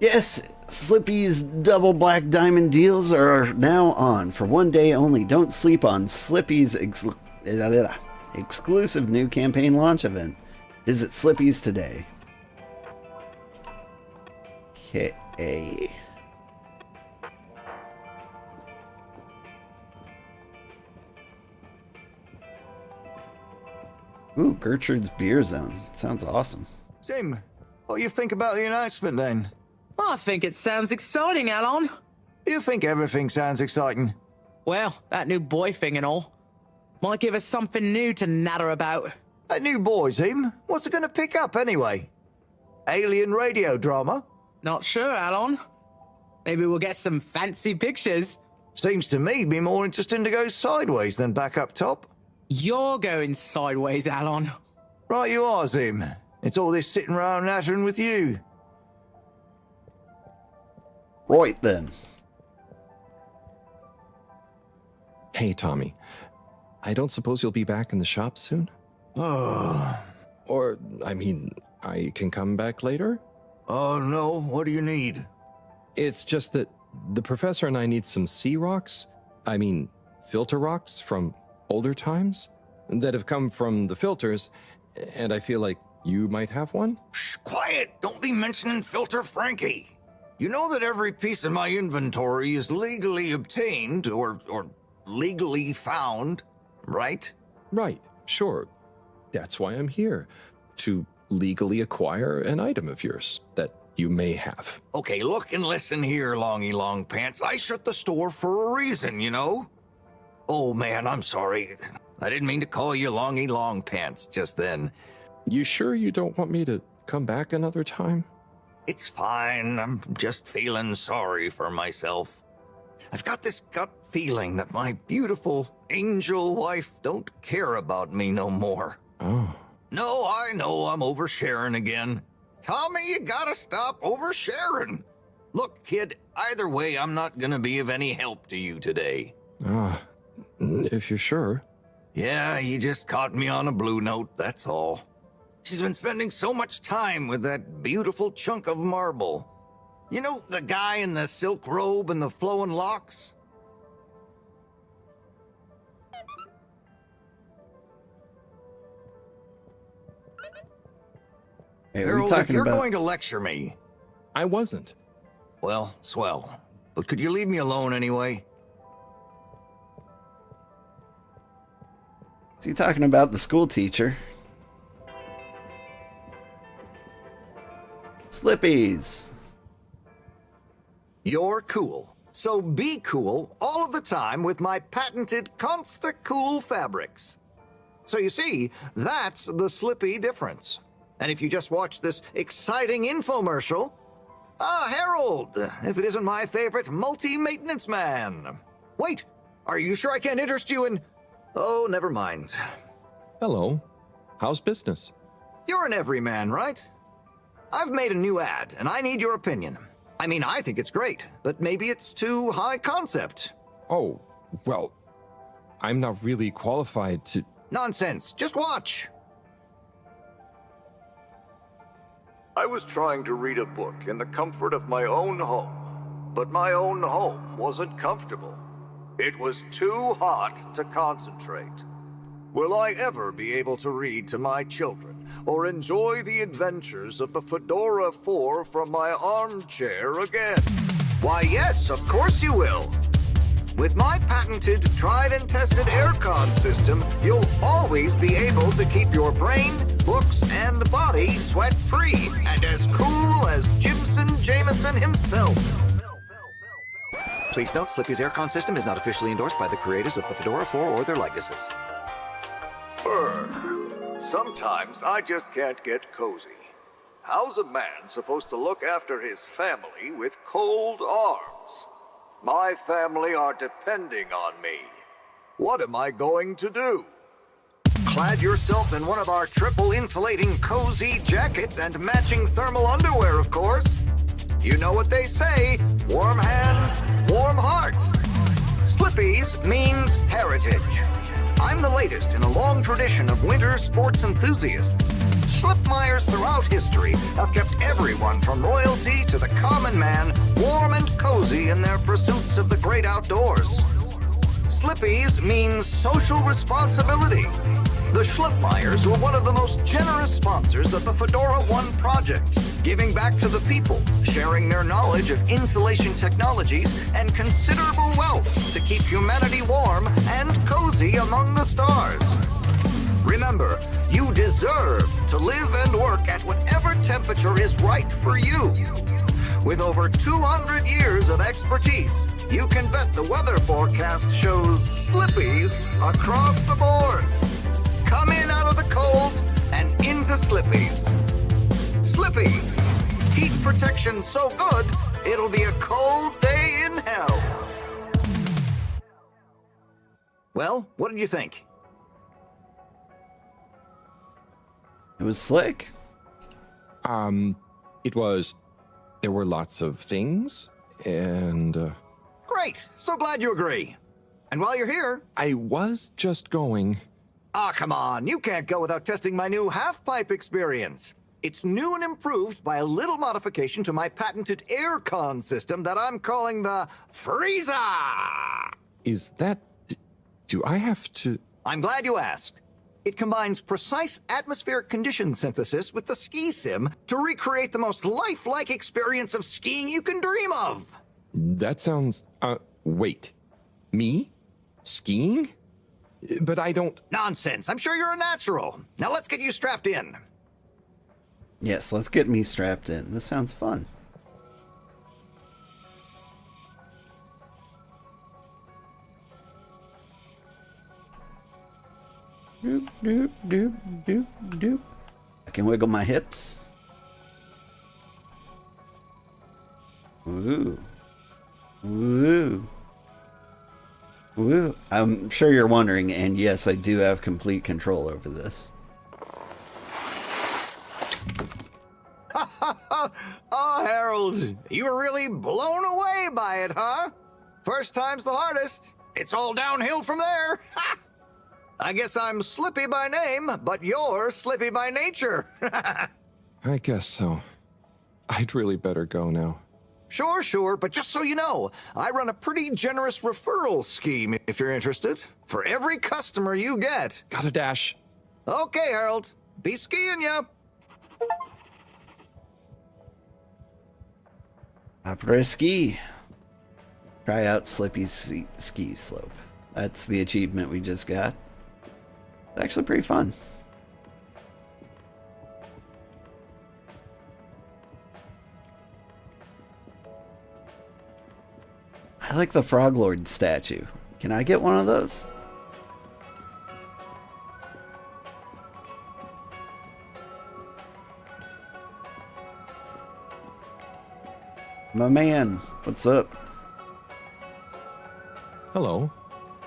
Yes, Slippy's double black diamond deals are now on for one day only. Don't sleep on Slippy's exclusive new campaign launch event. Visit Slippy's today. Okay. Ooh, Gertrude's Beer Zone. Sounds awesome. Sim, what do you think about the announcement then? I think it sounds exciting, Alon. Do you think everything sounds exciting? Well, that new boy thing and all. Might give us something new to natter about. That new boy, Sim? What's it going to pick up anyway? Alien radio drama? Not sure, Alon. Maybe we'll get some fancy pictures. Seems to me be more interesting to go sideways than back up top. You're going sideways, Alon. Right you are, Sim. It's all this sitting around nattering with you. Right then. Hey, Tommy. I don't suppose you'll be back in the shop soon? Or, I mean, I can come back later? Oh, no. What do you need? It's just that the professor and I need some sea rocks. I mean, filter rocks from older times that have come from the filters, and I feel like you might have one? Shh, quiet. Don't be mentioning Filter Frankie. You know that every piece of my inventory is legally obtained or legally found, right? Right, sure. That's why I'm here, to legally acquire an item of yours that you may have. Okay, look and listen here, Longy Long Pants. I shut the store for a reason, you know? Oh, man, I'm sorry. I didn't mean to call you Longy Long Pants just then. You sure you don't want me to come back another time? It's fine. I'm just feeling sorry for myself. I've got this gut feeling that my beautiful angel wife don't care about me no more. Oh. No, I know I'm oversharing again. Tommy, you gotta stop oversharing. Look, kid, either way, I'm not gonna be of any help to you today. If you're sure. Yeah, you just caught me on a blue note, that's all. She's been spending so much time with that beautiful chunk of marble. You know, the guy in the silk robe and the flowing locks? Hey, what are we Harold, if talking you're about? going to lecture me... I wasn't. Well, swell. But could you leave me alone anyway? Is he talking about the school teacher? Slippies. You're cool. So be cool all of the time with my patented Consta-Cool fabrics. So you see, that's the Slippy difference. And if you just watch this exciting infomercial... Ah, Harold, if it isn't my favorite multi-maintenance man. Wait, are you sure I can't interest you in... Oh, never mind. Hello. How's business? You're an everyman, right? I've made a new ad, and I need your opinion. I mean, I think it's great, but maybe it's too high concept. Oh, well, I'm not really qualified to... Nonsense. Just watch. I was trying to read a book in the comfort of my own home, but my own home wasn't comfortable. It was too hot to concentrate. Will I ever be able to read to my children or enjoy the adventures of the Fedora 4 from my armchair again? Why, yes, of course you will. With my patented, tried and tested aircon system, you'll always be able to keep your brain, books, and body sweat-free and as cool as Jimson Jameson himself. Please note, Slippy's aircon system is not officially endorsed by the creators of the Fedora 4 or their likenesses. Sometimes I just can't get cozy. How's a man supposed to look after his family with cold arms? My family are depending on me. What am I going to do? Clad yourself in one of our triple insulating cozy jackets and matching thermal underwear, of course. You know what they say, warm hands, warm heart. Slippies means heritage. I'm the latest in a long tradition of winter sports enthusiasts. Slipmeyers throughout history have kept everyone from royalty to the common man warm and cozy in their pursuits of the great outdoors. Slippies means social responsibility. The Schlipmeyers were one of the most generous sponsors of the Fedora 1 project, giving back to the people, sharing their knowledge of insulation technologies and considerable wealth to keep humanity warm and cozy among the stars. Remember, you deserve to live and work at whatever temperature is right for you. With over 200 years of expertise, you can bet the weather forecast shows Slippies across the board. Come in out of the cold and into Slippies. Slippies. Heat protection so good, it'll be a cold day in hell. Well, what did you think? It was slick. It was... There were lots of things, and... Great! So glad you agree. And while you're here... I was just going... Ah, come on. You can't go without testing my new half-pipe experience. It's new and improved by a little modification to my patented aircon system that I'm calling the Freezer! Is that... Do I have to... I'm glad you asked. It combines precise atmospheric condition synthesis with the ski sim to recreate the most lifelike experience of skiing you can dream of. That sounds... wait. Me? Skiing? But I don't... Nonsense. I'm sure you're a natural. Now let's get you strapped in. Yes, let's get me strapped in. This sounds fun. Doop, doop, doop, doop, doop. I can wiggle my hips. Ooh. Ooh. Ooh. I'm sure you're wondering, and yes, I do have complete control over this. Oh, Harold, you were really blown away by it, huh? First time's the hardest. It's all downhill from there. I guess I'm Slippy by name, but you're Slippy by nature. I guess so. I'd really better go now. Sure, but just so you know, I run a pretty generous referral scheme if you're interested. For every customer you get. Gotta dash. Okay, Harold. Be skiing ya. Après ski. Try out Slippy Ski Slope. That's the achievement we just got. It's actually pretty fun. I like the Frog Lord statue. Can I get one of those? My man, what's up? Hello.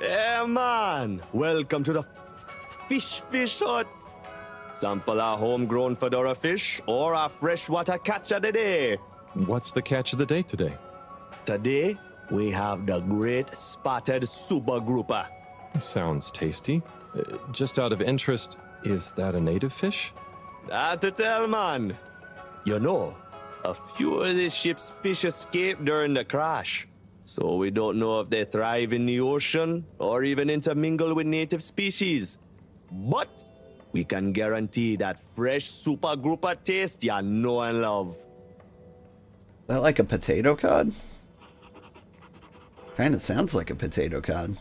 Yeah, man. Welcome to the fish hut. Sample a homegrown fedora fish or a freshwater catch of the day. What's the catch of the day today? Today, we have the great spotted super grouper. Sounds tasty. Just out of interest, is that a native fish? Hard to tell, man. You know, a few of this ship's fish escaped during the crash. So we don't know if they thrive in the ocean or even intermingle with native species. But we can guarantee that fresh super grouper taste you know and love. Is that like a potato cod? Kinda sounds like a potato cod.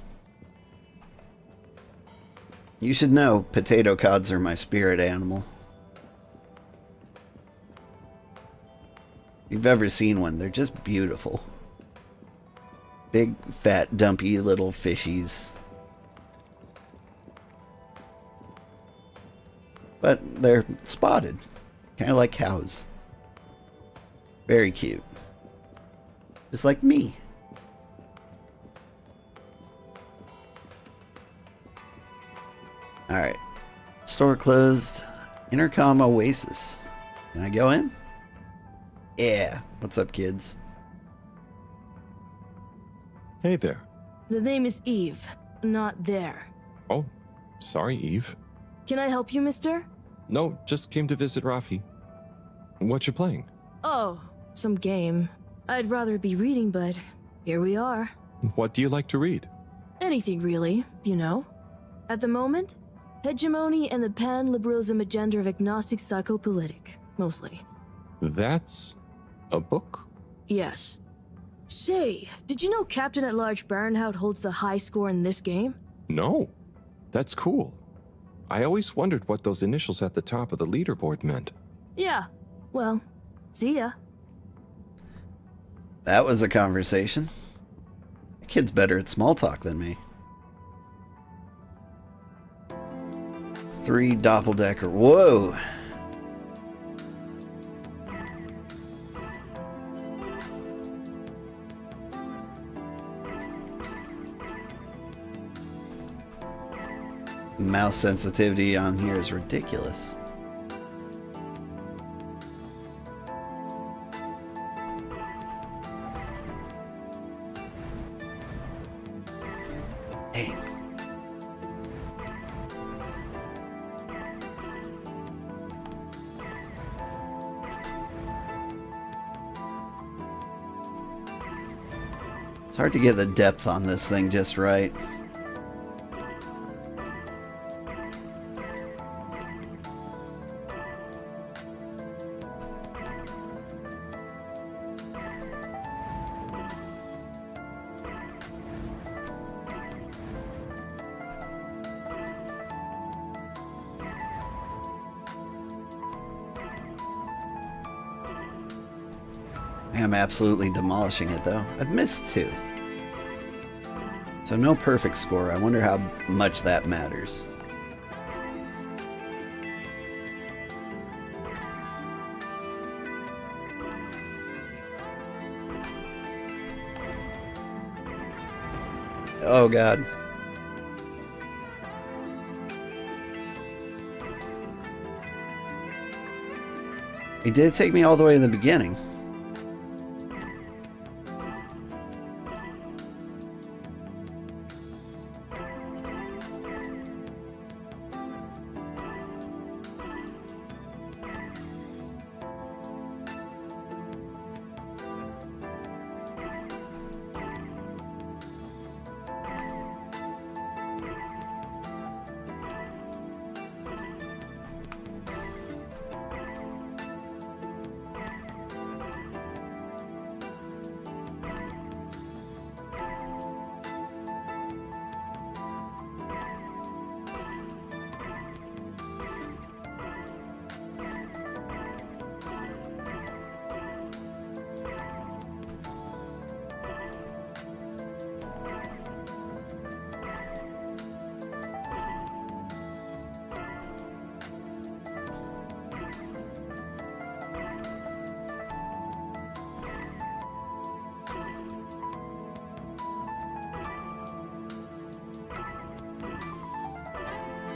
You should know, potato cods are my spirit animal. If you've ever seen one, they're just beautiful. Big, fat, dumpy little fishies. But they're spotted. Kind of like cows. Very cute. Just like me. Alright. Store closed. Intercom Oasis. Can I go in? Yeah. What's up, kids? Hey there. The name is Eve, not there. Oh, sorry, Eve. Can I help you, mister? No, just came to visit Rafi. What you playing? Oh, some game. I'd rather be reading, but here we are. What do you like to read? Anything really, you know. At the moment, hegemony and the pan-liberalism agenda of agnostic psychopolitic, mostly. That's a book? Yes. Say, did you know Captain-at-Large Baronhout holds the high score in this game? No. That's cool. I always wondered what those initials at the top of the leaderboard meant. Yeah. Well, see ya. That was a conversation. The kid's better at small talk than me. 3 doppeldecker. Whoa! Mouse sensitivity on here is ridiculous. Hey. It's hard to get the depth on this thing just right. I'm absolutely demolishing it though. I've missed 2. So no perfect score. I wonder how much that matters. Oh god. It did take me all the way to the beginning.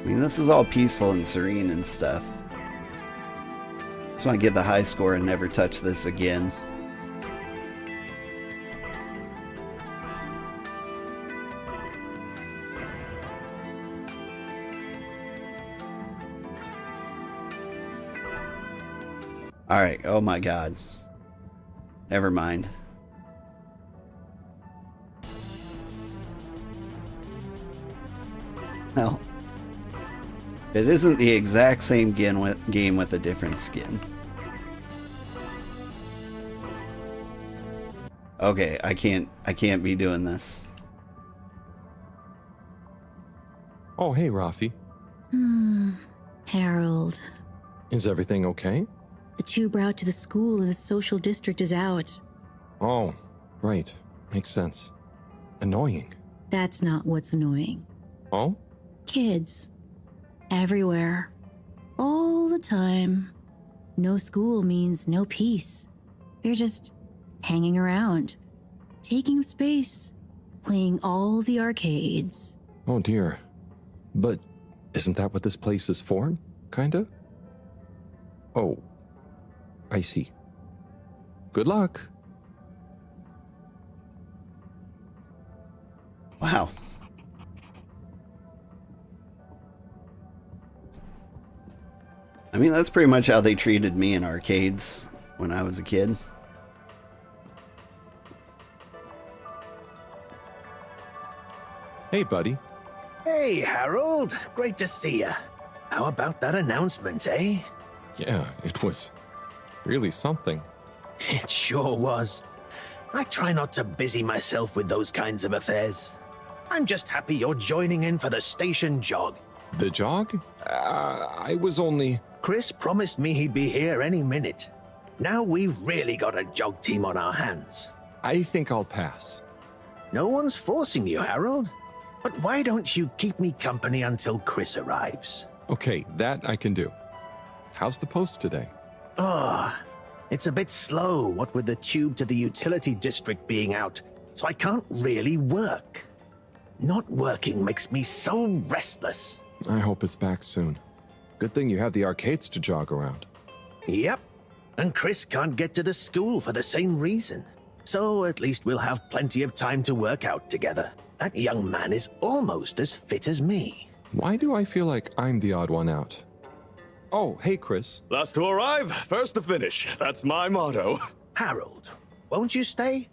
I mean, this is all peaceful and serene and stuff. Just want to get the high score and never touch this again. Alright, oh my god. Never mind. Well, it isn't the exact same game with a different skin. Okay, I can't be doing this. Oh, hey, Rafi. Harold. Is everything okay? The tube route to the school in the social district is out. Oh, right. Makes sense. Annoying. That's not what's annoying. Oh? Kids. Everywhere. All the time. No school means no peace. They're just hanging around. Taking up space. Playing all the arcades. Oh dear. But isn't that what this place is for? Kinda? Oh. I see. Good luck. Wow. I mean, that's pretty much how they treated me in arcades when I was a kid. Hey, buddy. Hey, Harold. Great to see you. How about that announcement, eh? Yeah, it was really something. It sure was. I try not to busy myself with those kinds of affairs. I'm just happy you're joining in for the station jog. The jog? I was only... Chris promised me he'd be here any minute. Now we've really got a jog team on our hands. I think I'll pass. No one's forcing you, Harold. But why don't you keep me company until Chris arrives? Okay, that I can do. How's the post today? It's a bit slow, what with the tube to the utility district being out, so I can't really work. Not working makes me so restless. I hope it's back soon. Good thing you have the arcades to jog around. Yep, and Chris can't get to the school for the same reason. So at least we'll have plenty of time to work out together. That young man is almost as fit as me. Why do I feel like I'm the odd one out? Oh, hey, Chris. Last to arrive, first to finish. That's my motto. Harold, won't you stay?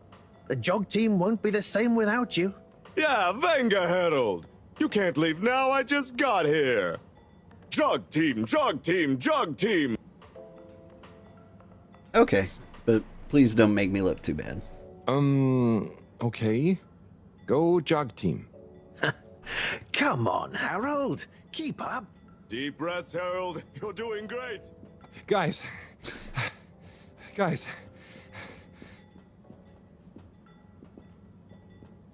The jog team won't be the same without you. Yeah, venga, Harold. You can't leave now, I just got here. Jog team, jog team, jog team. Okay, but please don't make me look too bad. Okay. Go jog team. Come on, Harold. Keep up. Deep breaths, Harold. You're doing great. Guys.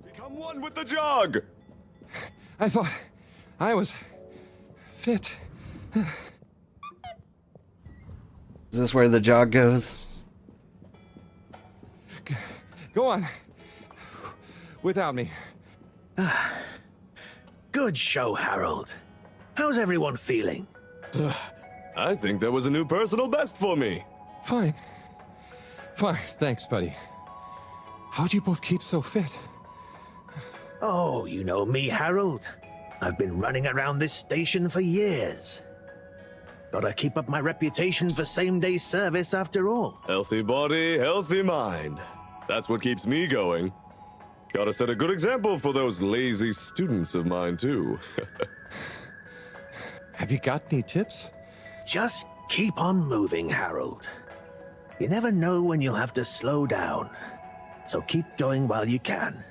Become one with the jog. I thought I was fit. Is this where the jog goes? Go on. Without me. Good show, Harold. How's everyone feeling? I think that was a new personal best for me. Fine. Thanks, buddy. How'd you both keep so fit? Oh, you know me, Harold. I've been running around this station for years. Gotta keep up my reputation for same-day service after all. Healthy body, healthy mind. That's what keeps me going. Gotta set a good example for those lazy students of mine, too. Have you got any tips? Just keep on moving, Harold. You never know when you'll have to slow down. So keep going while you can.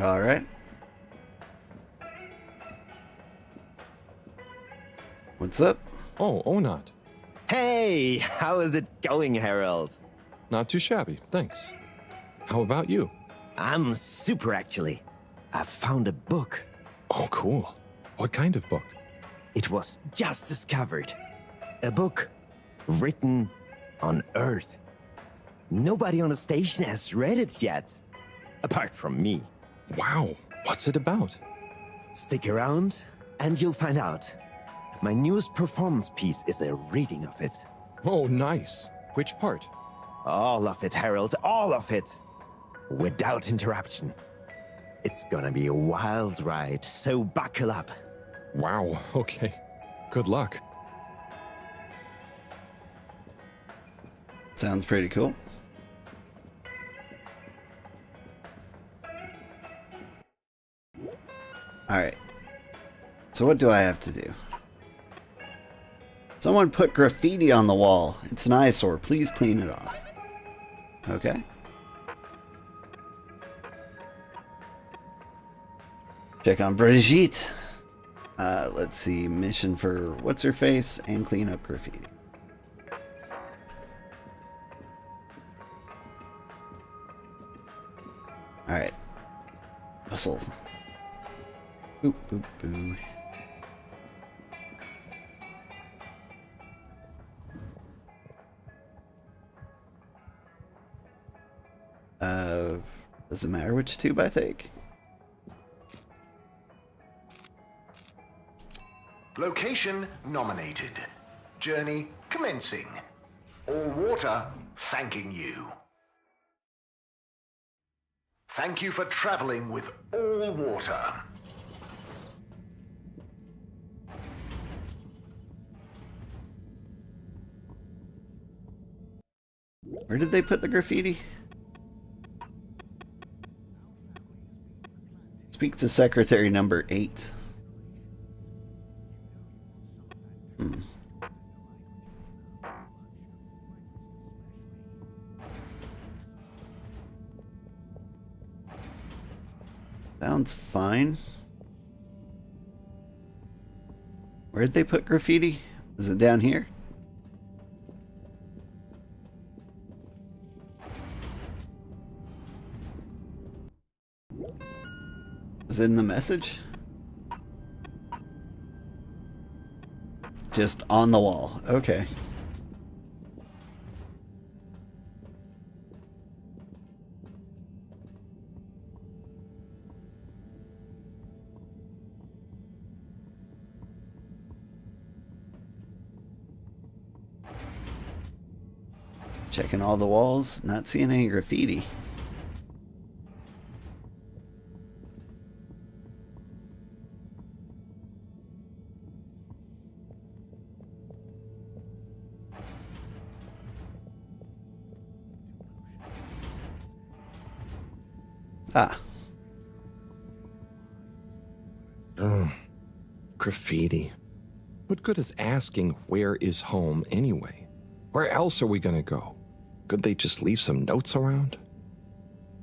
All right. What's up? Oh, Onat. Hey, how is it going, Harold? Not too shabby, thanks. How about you? I'm super, actually. I found a book. Oh, cool. What kind of book? It was just discovered. A book written on Earth. Nobody on the station has read it yet, apart from me. Wow. What's it about? Stick around, and you'll find out. My newest performance piece is a reading of it. Oh, nice. Which part? All of it, Harold, all of it. Without interruption. It's gonna be a wild ride, so buckle up. Wow, okay. Good luck. Sounds pretty cool. Alright. So what do I have to do? Someone put graffiti on the wall. It's an eyesore. Please clean it off. Okay. Check on Brigitte. Let's see. Mission for what's her face and clean up graffiti. Alright. Hustle. Boop, boop, boo. Does it matter which tube I take? Location nominated. Journey commencing. All water thanking you. Thank you for traveling with all water. Where did they put the graffiti? Speak to secretary number 8. Sounds fine. Where'd they put graffiti? Is it down here? Was it in the message? Just on the wall. Okay. Checking all the walls, not seeing any graffiti. Ah. Graffiti. What good is asking where is home anyway? Where else are we gonna go? Could they just leave some notes around?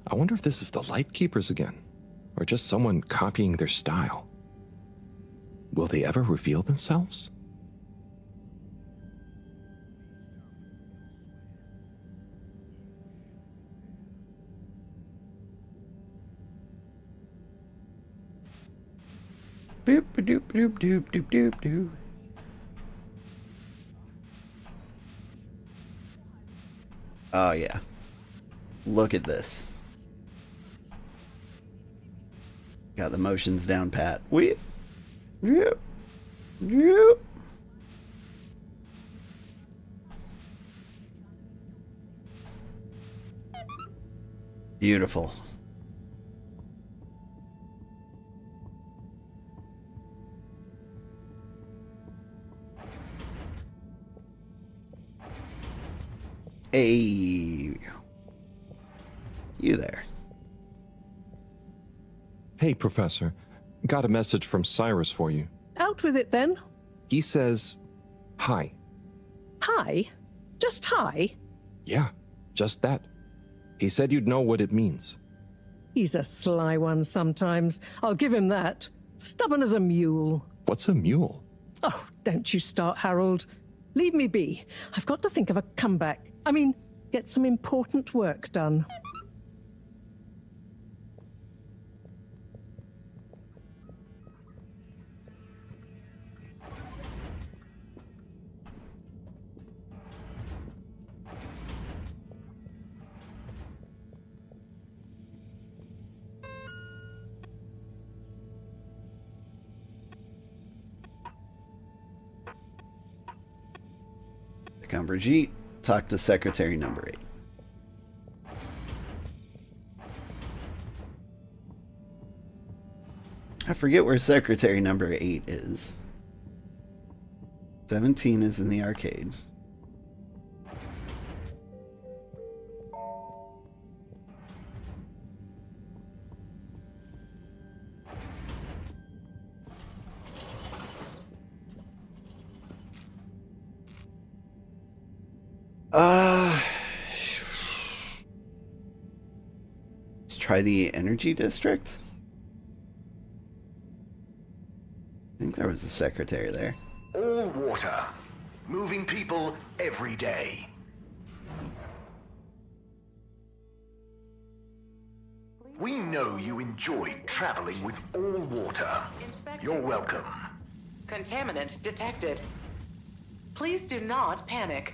I wonder if this is the Lightkeepers again, or just someone copying their style. Will they ever reveal themselves? Boop doop doop doop doop doop doop. Oh yeah. Look at this. Got the motions down pat. Yep. Yep. Beautiful. Hey, you there? Hey, Professor. Got a message from Cyrus for you. Out with it then. He says, hi. Hi? Just hi? Yeah, just that. He said you'd know what it means. He's a sly one sometimes. I'll give him that. Stubborn as a mule. What's a mule? Oh, don't you start, Harold. Leave me be. I've got to think of a comeback. I mean, get some important work done. Click on Brigitte, talk to Secretary number 8. I forget where Secretary number 8 is. 17 is in the arcade. Let's try the energy district. I think there was a secretary there. All water. Moving people every day. We know you enjoyed traveling with all water. You're welcome. Contaminant detected. Please do not panic.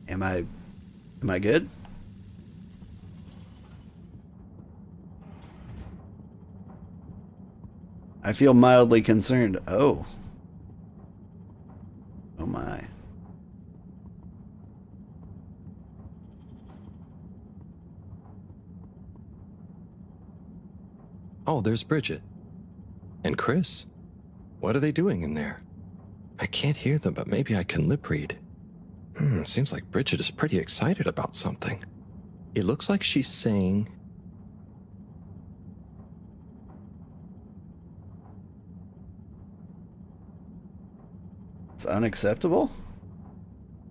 Am I good? I feel mildly concerned. Oh. Oh my. Oh, there's Bridget. And Chris. What are they doing in there? I can't hear them, but maybe I can lip read. Seems like Bridget is pretty excited about something. It looks like she's saying... It's unacceptable?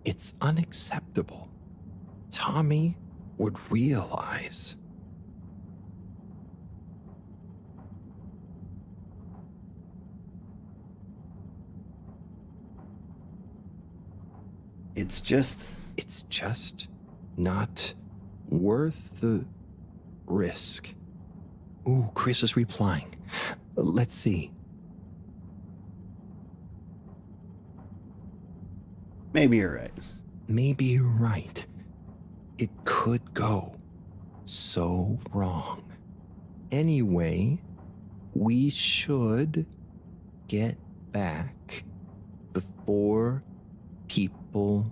It's unacceptable. Tommy would realize. It's just not worth the risk. Ooh, Chris is replying. Let's see. Maybe you're right. Maybe you're right. It could go so wrong. Anyway, we should get back before people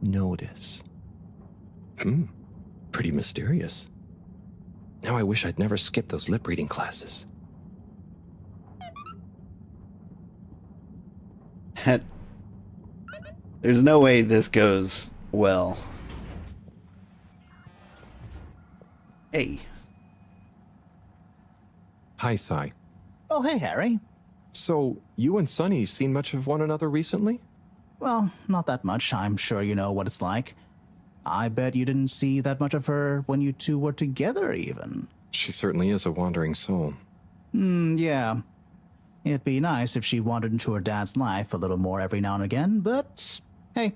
notice. Pretty mysterious. Now I wish I'd never skipped those lip reading classes. There's no way this goes well. Hey. Hi, Sai. Oh, hey, Harry. So, you and Sunny seen much of one another recently? Well, not that much. I'm sure you know what it's like. I bet you didn't see that much of her when you two were together, even. She certainly is a wandering soul. Yeah. It'd be nice if she wandered into her dad's life a little more every now and again, but hey,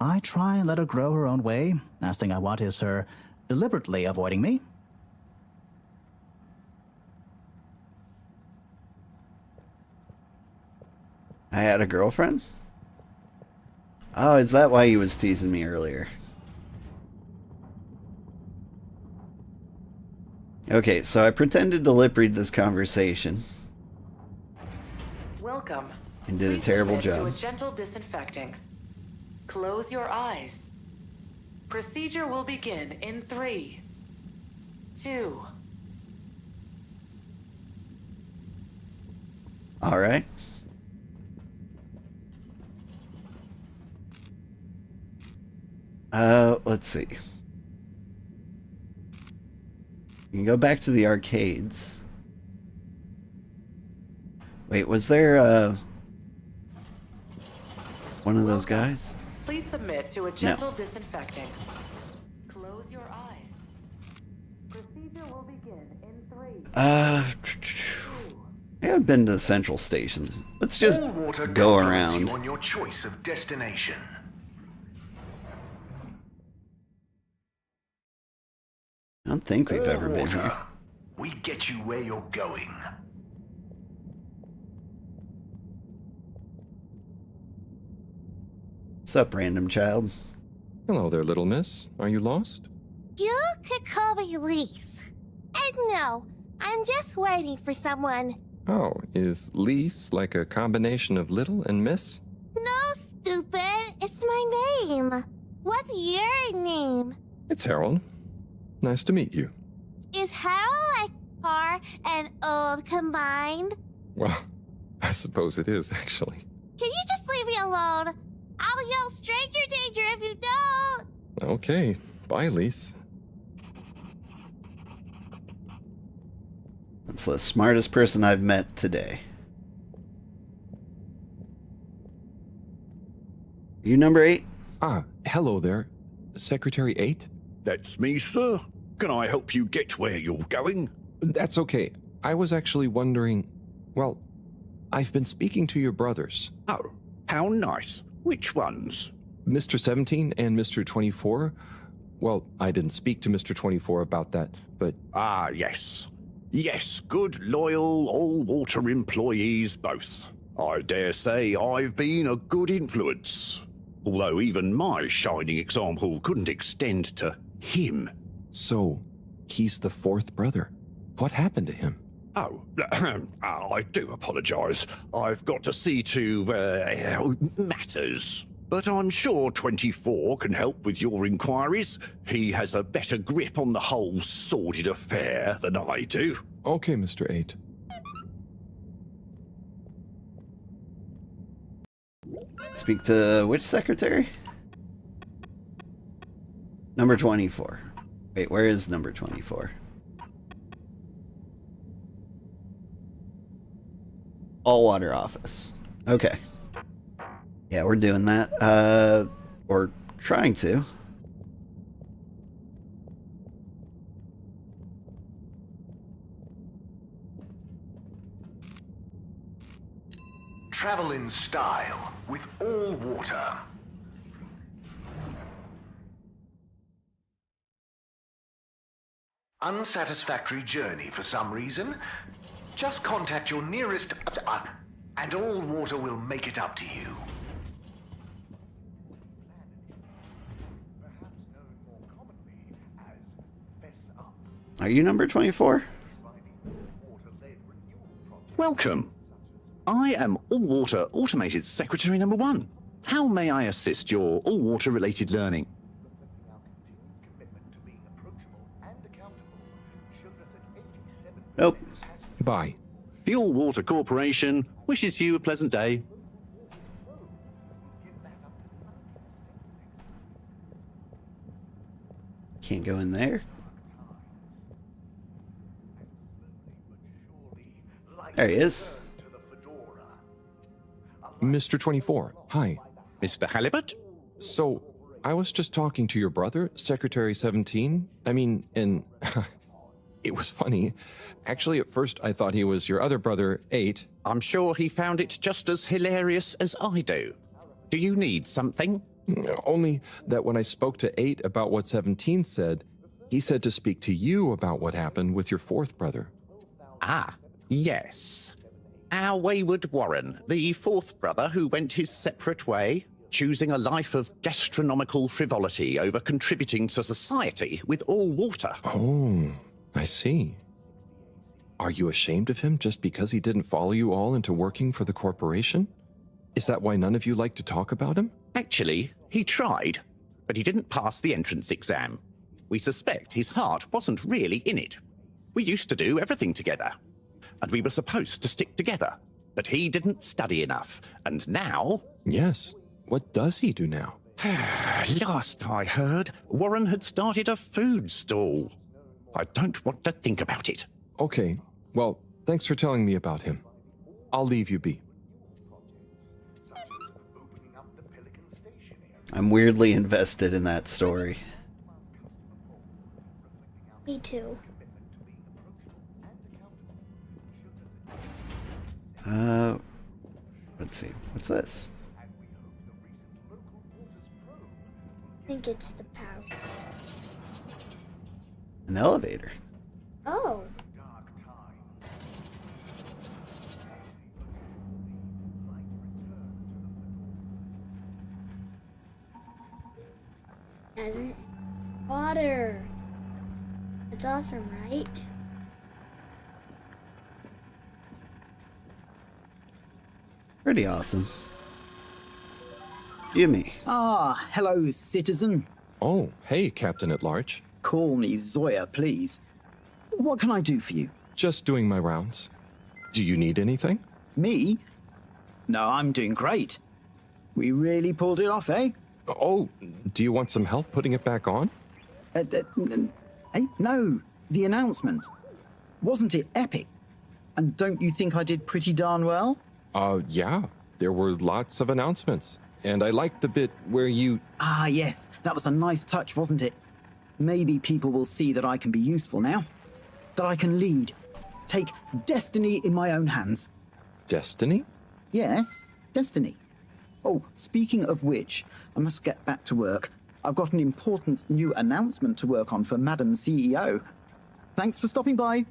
I try and let her grow her own way. Last thing I want is her deliberately avoiding me. I had a girlfriend? Oh, is that why he was teasing me earlier? Okay, so I pretended to lip read this conversation. Welcome. And did a Please terrible submit job. To a gentle disinfecting. Close your eyes. Procedure will begin in 3, 2. All right. Let's see. You can go back to the arcades. Wait, was there one of those guys? Please submit to a gentle disinfecting. Close your eyes. Procedure will begin in 3. I haven't been to the central station. Let's just All water go compliments around. you on your choice of destination. I don't think we've ever been Water. here. We get you where you're going. What's up, random child? Hello there, little miss. Are you lost? You could call me Lise. And no, I'm just waiting for someone Oh, is Lise like a combination of little and miss? No, stupid. It's my name. What's your name? It's Harold. Nice to meet you. Is Harold like car and old combined? Well, I suppose it is, actually. Can you just leave me alone? I'll yell stranger danger if you don't. Okay, bye, Lise. That's the smartest person I've met today. You number 8? Ah, hello there. Secretary 8? That's me, sir. Can I help you get where you're going? That's okay. I was actually wondering... Well, I've been speaking to your brothers. Oh, how nice. Which ones? Mr. 17 and Mr. 24. Well, I didn't speak to Mr. 24 about that, but... Ah, yes. Yes, good, loyal, all-water employees both. I dare say I've been a good influence. Although even my shining example couldn't extend to him. So, he's the 4th brother. What happened to him? Oh, I do apologize. I've got to see to, matters. But I'm sure 24 can help with your inquiries. He has a better grip on the whole sordid affair than I do. Okay, Mr. 8. Speak to which secretary? Number 24. Wait, where is number 24? All water office. Okay. Yeah, we're doing that. Or trying to. Travel in style with all water. Unsatisfactory journey for some reason? Just contact your nearest... and all water will make it up to you. Are you number 24? Welcome. I am All-Water Automated Secretary number 1. How may I assist your all-water related learning? Nope. Bye. The All-Water Corporation wishes you a pleasant day. Can't go in there. There he is. Mr. 24, hi. Mr. Halibut? So, I was just talking to your brother, Secretary 17. I mean, and it was funny. Actually, at first I thought he was your other brother, 8. I'm sure he found it just as hilarious as I do. Do you need something? Only that when I spoke to 8 about what 17 said, he said to speak to you about what happened with your 4th brother. Ah, yes. Our wayward Warren, the 4th brother who went his separate way, choosing a life of gastronomical frivolity over contributing to society with all water. Oh, I see. Are you ashamed of him just because he didn't follow you all into working for the corporation? Is that why none of you like to talk about him? Actually, he tried, but he didn't pass the entrance exam. We suspect his heart wasn't really in it. We used to do everything together, and we were supposed to stick together, but he didn't study enough, and now... Yes. What does he do now? Last I heard, Warren had started a food stall. I don't want to think about it. Okay, well, thanks for telling me about him. I'll leave you be. I'm weirdly invested in that story. Me too. Let's see. What's this? I think it's the power. An elevator. Oh. Hasn't water. It's awesome, right? Pretty awesome. Jimmy. Ah, hello, citizen. Oh, hey, Captain at Large. Call me Zoya, please. What can I do for you? Just doing my rounds. Do you need anything? Me? No, I'm doing great. We really pulled it off, eh? Oh, do you want some help putting it back on? No, the announcement. Wasn't it epic? And don't you think I did pretty darn well? Yeah. There were lots of announcements. And I liked the bit where you... Ah, yes. That was a nice touch, wasn't it? Maybe people will see that I can be useful now. That I can lead. Take destiny in my own hands. Destiny? Yes, destiny. Oh, speaking of which, I must get back to work. I've got an important new announcement to work on for Madam CEO. Thanks for stopping by.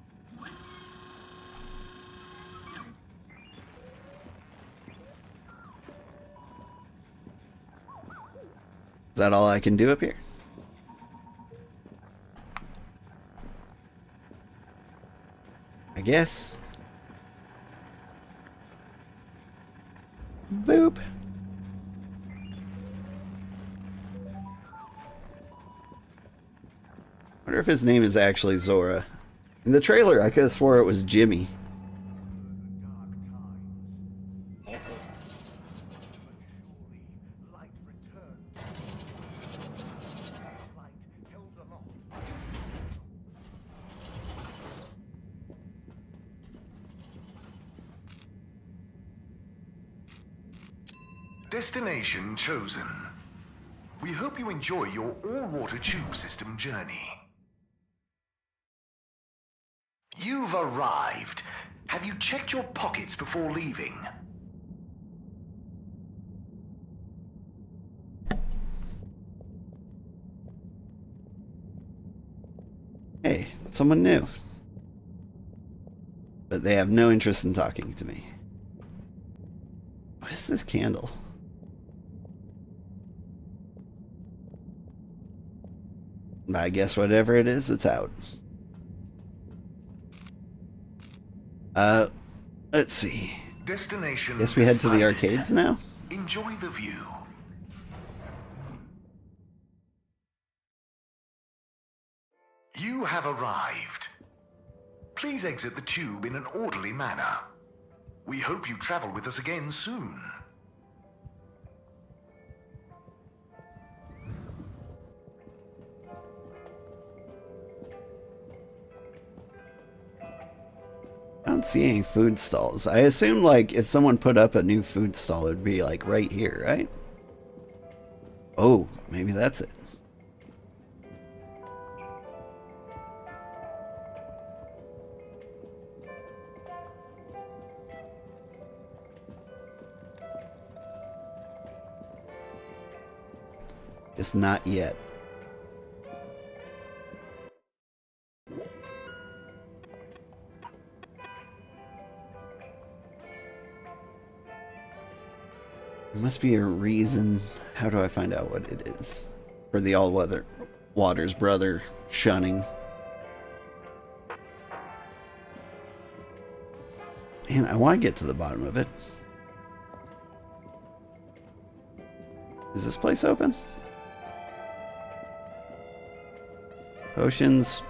Is that all I can do up here? I guess. Boop. Wonder if his name is actually Zora. In the trailer, I could have swore it was Jimmy. Destination chosen. We hope you enjoy your all-water tube system journey. You've arrived. Have you checked your pockets before leaving? Hey, someone new. But they have no interest in talking to me. What is this candle? I guess whatever it is, it's out. Let's see. Destination. Guess we head to the decided. arcades now? Enjoy the view. You have arrived. Please exit the tube in an orderly manner. We hope you travel with us again soon. I don't see any food stalls. I assume, like, if someone put up a new food stall, it would be, like, right here, right? Oh, maybe that's it. Just not yet. There must be a reason. How do I find out what it is? For the all-weather Waters brother shunning. Man, I want to get to the bottom of it. Is this place open? Potions,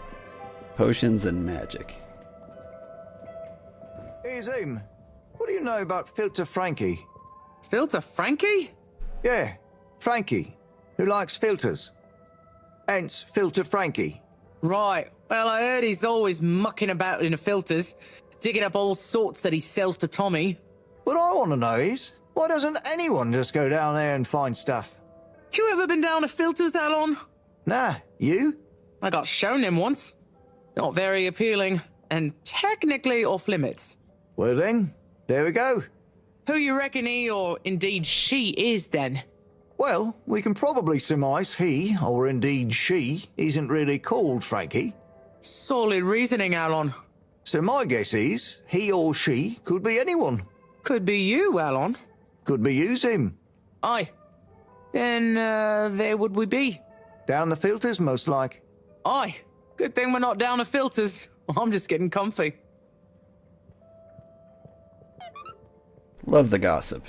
and magic. Hey, Zoom. What do you know about Filter Frankie? Filter Frankie? Yeah, Frankie, who likes filters. Hence, Filter Frankie. Right. Well, I heard he's always mucking about in the filters, digging up all sorts that he sells to Tommy. What I want to know is, why doesn't anyone just go down there and find stuff? You ever been down to filters, Alon? Nah, you? I got shown them once. Not very appealing, and technically off limits. Well then, there we go. Who you reckon he, or indeed she, is then? Well, we can probably surmise he, or indeed she, isn't really called Frankie. Solid reasoning, Alon. So my guess is, he or she could be anyone. Could be you, Alon. Could be you, Zim. Aye. Then, there would we be. Down the filters, most like. Aye. Good thing we're not down to filters. I'm just getting comfy. Love the gossip.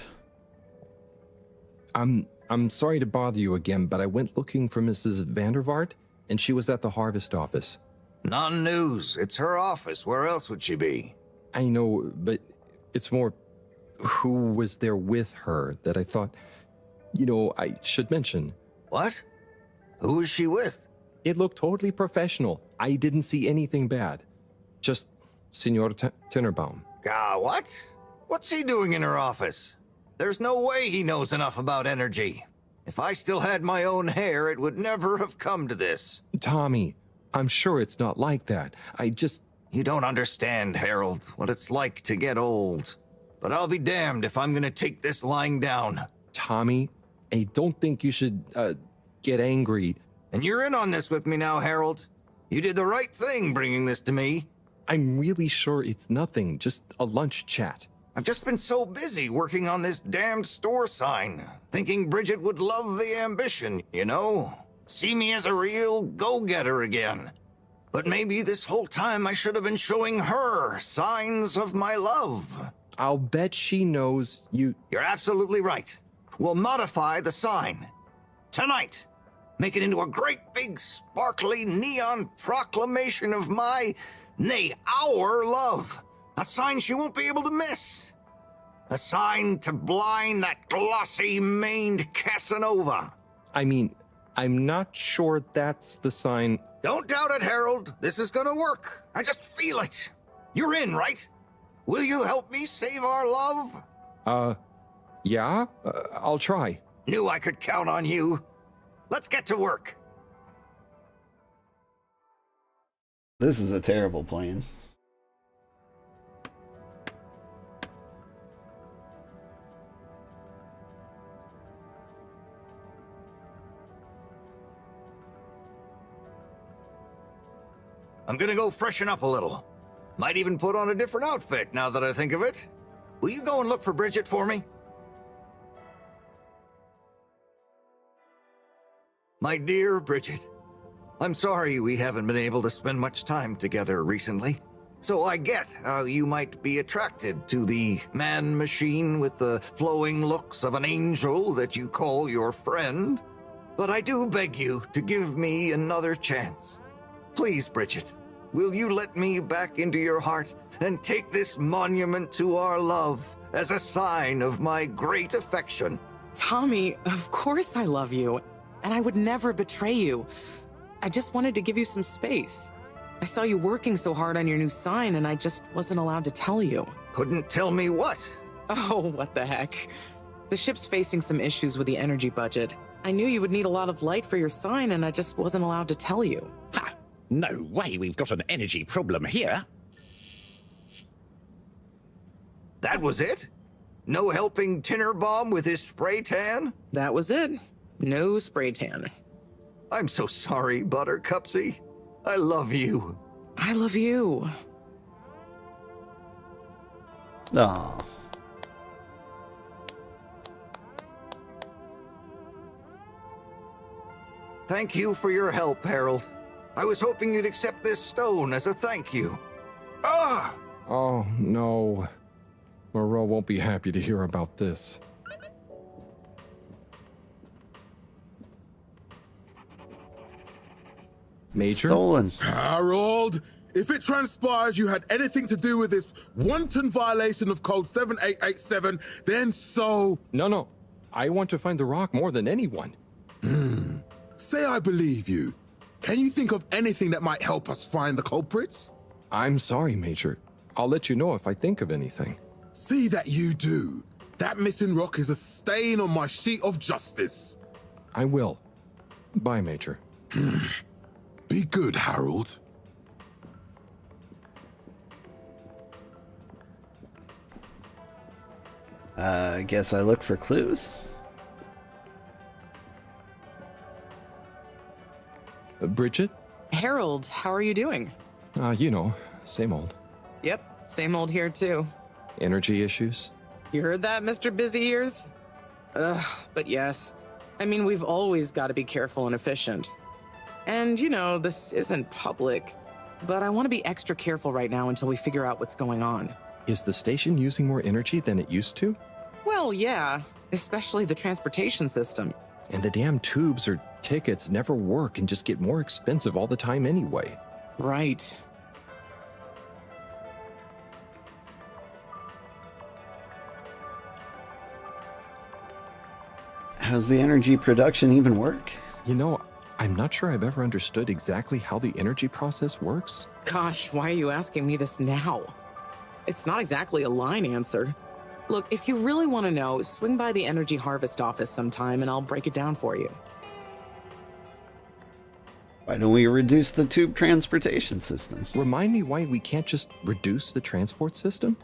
I'm sorry to bother you again, but I went looking for Mrs. Vandervaart, and she was at the harvest office. Non-news. It's her office. Where else would she be? I know, but it's more who was there with her that I thought, I should mention. What? Who was she with? It looked totally professional. I didn't see anything bad. Just Senor Tinnerbaum. What? What's he doing in her office? There's no way he knows enough about energy. If I still had my own hair, it would never have come to this. Tommy, I'm sure it's not like that. You don't understand, Harold, what it's like to get old. But I'll be damned if I'm gonna take this lying down. Tommy, I don't think you should, get angry. And you're in on this with me now, Harold. You did the right thing bringing this to me. I'm really sure it's nothing, just a lunch chat. I've just been so busy working on this damned store sign, thinking Bridget would love the ambition, See me as a real go-getter again. But maybe this whole time I should have been showing her signs of my love. I'll bet she knows you... You're absolutely right. We'll modify the sign. Tonight. Make it into a great big sparkly neon proclamation of my, nay, our love. A sign she won't be able to miss. A sign to blind that glossy-maned Casanova. I mean, I'm not sure that's the sign... Don't doubt it, Harold. This is gonna work. I just feel it. You're in, right? Will you help me save our love? Yeah? I'll try. Knew I could count on you. Let's get to work. This is a terrible plan. I'm gonna go freshen up a little. Might even put on a different outfit now that I think of it. Will you go and look for Bridget for me? My dear Bridget, I'm sorry we haven't been able to spend much time together recently. So I get how you might be attracted to the man-machine with the flowing looks of an angel that you call your friend. But I do beg you to give me another chance. Please, Bridget, will you let me back into your heart and take this monument to our love as a sign of my great affection? Tommy, of course I love you, and I would never betray you. I just wanted to give you some space. I saw you working so hard on your new sign, and I just wasn't allowed to tell you. Couldn't tell me what? Oh, what the heck. The ship's facing some issues with the energy budget. I knew you would need a lot of light for your sign, and I just wasn't allowed to tell you. Ha! No way we've got an energy problem here. That was it? No helping Tinnerbaum with his spray tan? That was it. No spray tan. I'm so sorry, Buttercupsy. I love you. I love you. Aww. Thank you for your help, Harold. I was hoping you'd accept this stone as a thank you. Ah! Oh, no. Moreau won't be happy to hear about this. Major? Stolen. Harold, if it transpires you had anything to do with this wanton violation of Code 7887, then so... No. I want to find the rock more than anyone. Say I believe you. Can you think of anything that might help us find the culprits? I'm sorry, Major. I'll let you know if I think of anything. See that you do. That missing rock is a stain on my sheet of justice. I will. Bye, Major. Be good, Harold. I guess I look for clues. Bridget? Harold, how are you doing? Same old. Yep, same old here too. Energy issues? You heard that, Mr. Busy Ears? Ugh, but yes. I mean, we've always got to be careful and efficient. And, this isn't public, but I want to be extra careful right now until we figure out what's going on. Is the station using more energy than it used to? Well, yeah, especially the transportation system. And the damn tubes or tickets never work and just get more expensive all the time anyway. Right. How's the energy production even work? You know, I'm not sure I've ever understood exactly how the energy process works. Gosh, why are you asking me this now? It's not exactly a line answer. Look, if you really want to know, swing by the Energy Harvest office sometime and I'll break it down for you. Why don't we reduce the tube transportation system? Remind me why we can't just reduce the transport system?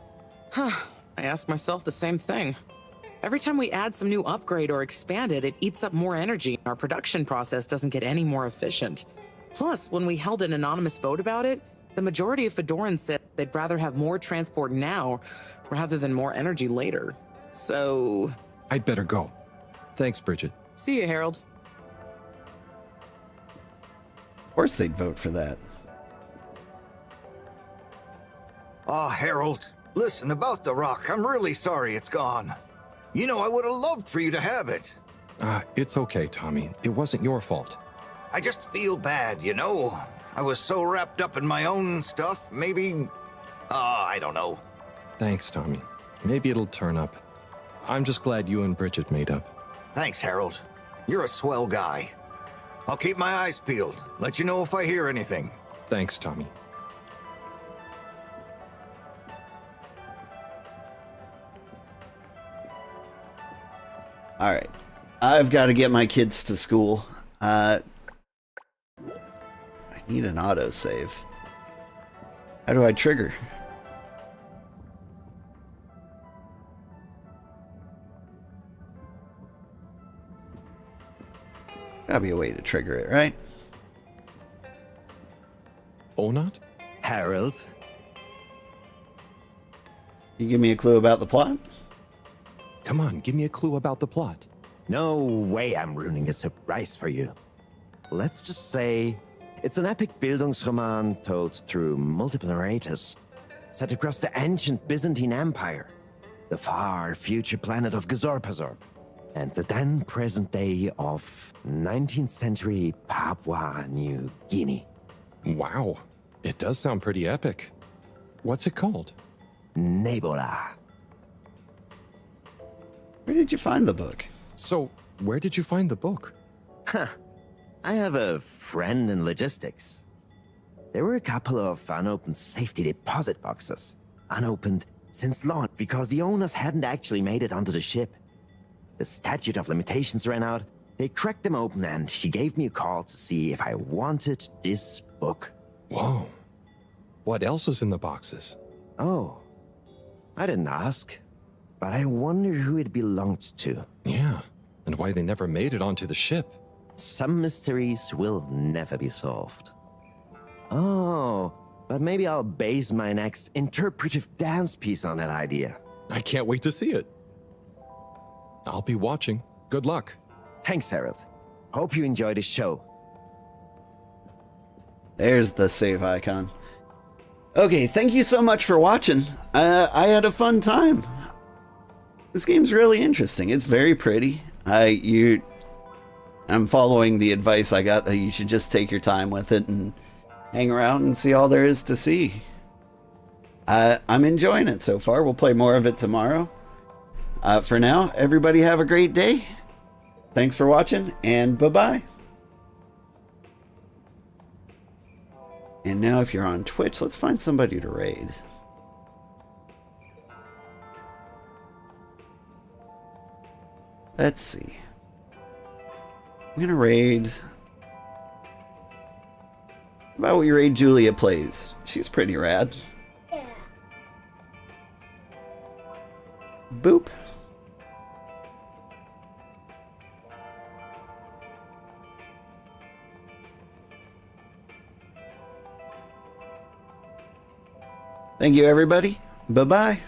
Huh, I ask myself the same thing. Every time we add some new upgrade or expand it, it eats up more energy. Our production process doesn't get any more efficient. Plus, when we held an anonymous vote about it, the majority of Fedorans said they'd rather have more transport now rather than more energy later. So... I'd better go. Thanks, Bridget. See you, Harold. Of course they'd vote for that. Ah, Harold, listen, about the rock, I'm really sorry it's gone. You know, I would have loved for you to have it. It's okay, Tommy. It wasn't your fault. I just feel bad, you know? I was so wrapped up in my own stuff, maybe... I don't know. Thanks, Tommy. Maybe it'll turn up. I'm just glad you and Bridget made up. Thanks, Harold. You're a swell guy. I'll keep my eyes peeled. Let you know if I hear anything. Thanks, Tommy. All right. I've got to get my kids to school. I need an autosave. How do I trigger? Gotta be a way to trigger it, right? Onat? Harold? You give me a clue about the plot? Come on, give me a clue about the plot. No way I'm ruining a surprise for you. Let's just say it's an epic Bildungsroman told through multiple narrators, set across the ancient Byzantine Empire, the far future planet of Gazorpazorp, and the then present day of 19th century Papua New Guinea. Wow, it does sound pretty epic. What's it called? Nebola. Where did you find the book? So, where did you find the book? Huh. I have a friend in logistics. There were a couple of unopened safety deposit boxes. Unopened since launch because the owners hadn't actually made it onto the ship. The statute of limitations ran out, they cracked them open and she gave me a call to see if I wanted this book. Whoa. What else was in the boxes? Oh, I didn't ask, but I wonder who it belonged to. Yeah, and why they never made it onto the ship. Some mysteries will never be solved. Oh, but maybe I'll base my next interpretive dance piece on that idea. I can't wait to see it. I'll be watching. Good luck. Thanks, Harold. Hope you enjoy the show. There's the save icon. Okay, thank you so much for watching. I had a fun time. This game's really interesting. It's very pretty. I'm following the advice I got that you should just take your time with it and hang around and see all there is to see. I'm enjoying it so far. We'll play more of it tomorrow. For now, everybody have a great day. Thanks for watching, and bye-bye. And now if you're on Twitch, let's find somebody to raid. Let's see. I'm gonna raid... How about we raid Julia Plays? She's pretty rad. Yeah. Boop. Thank you, everybody. Bye-bye.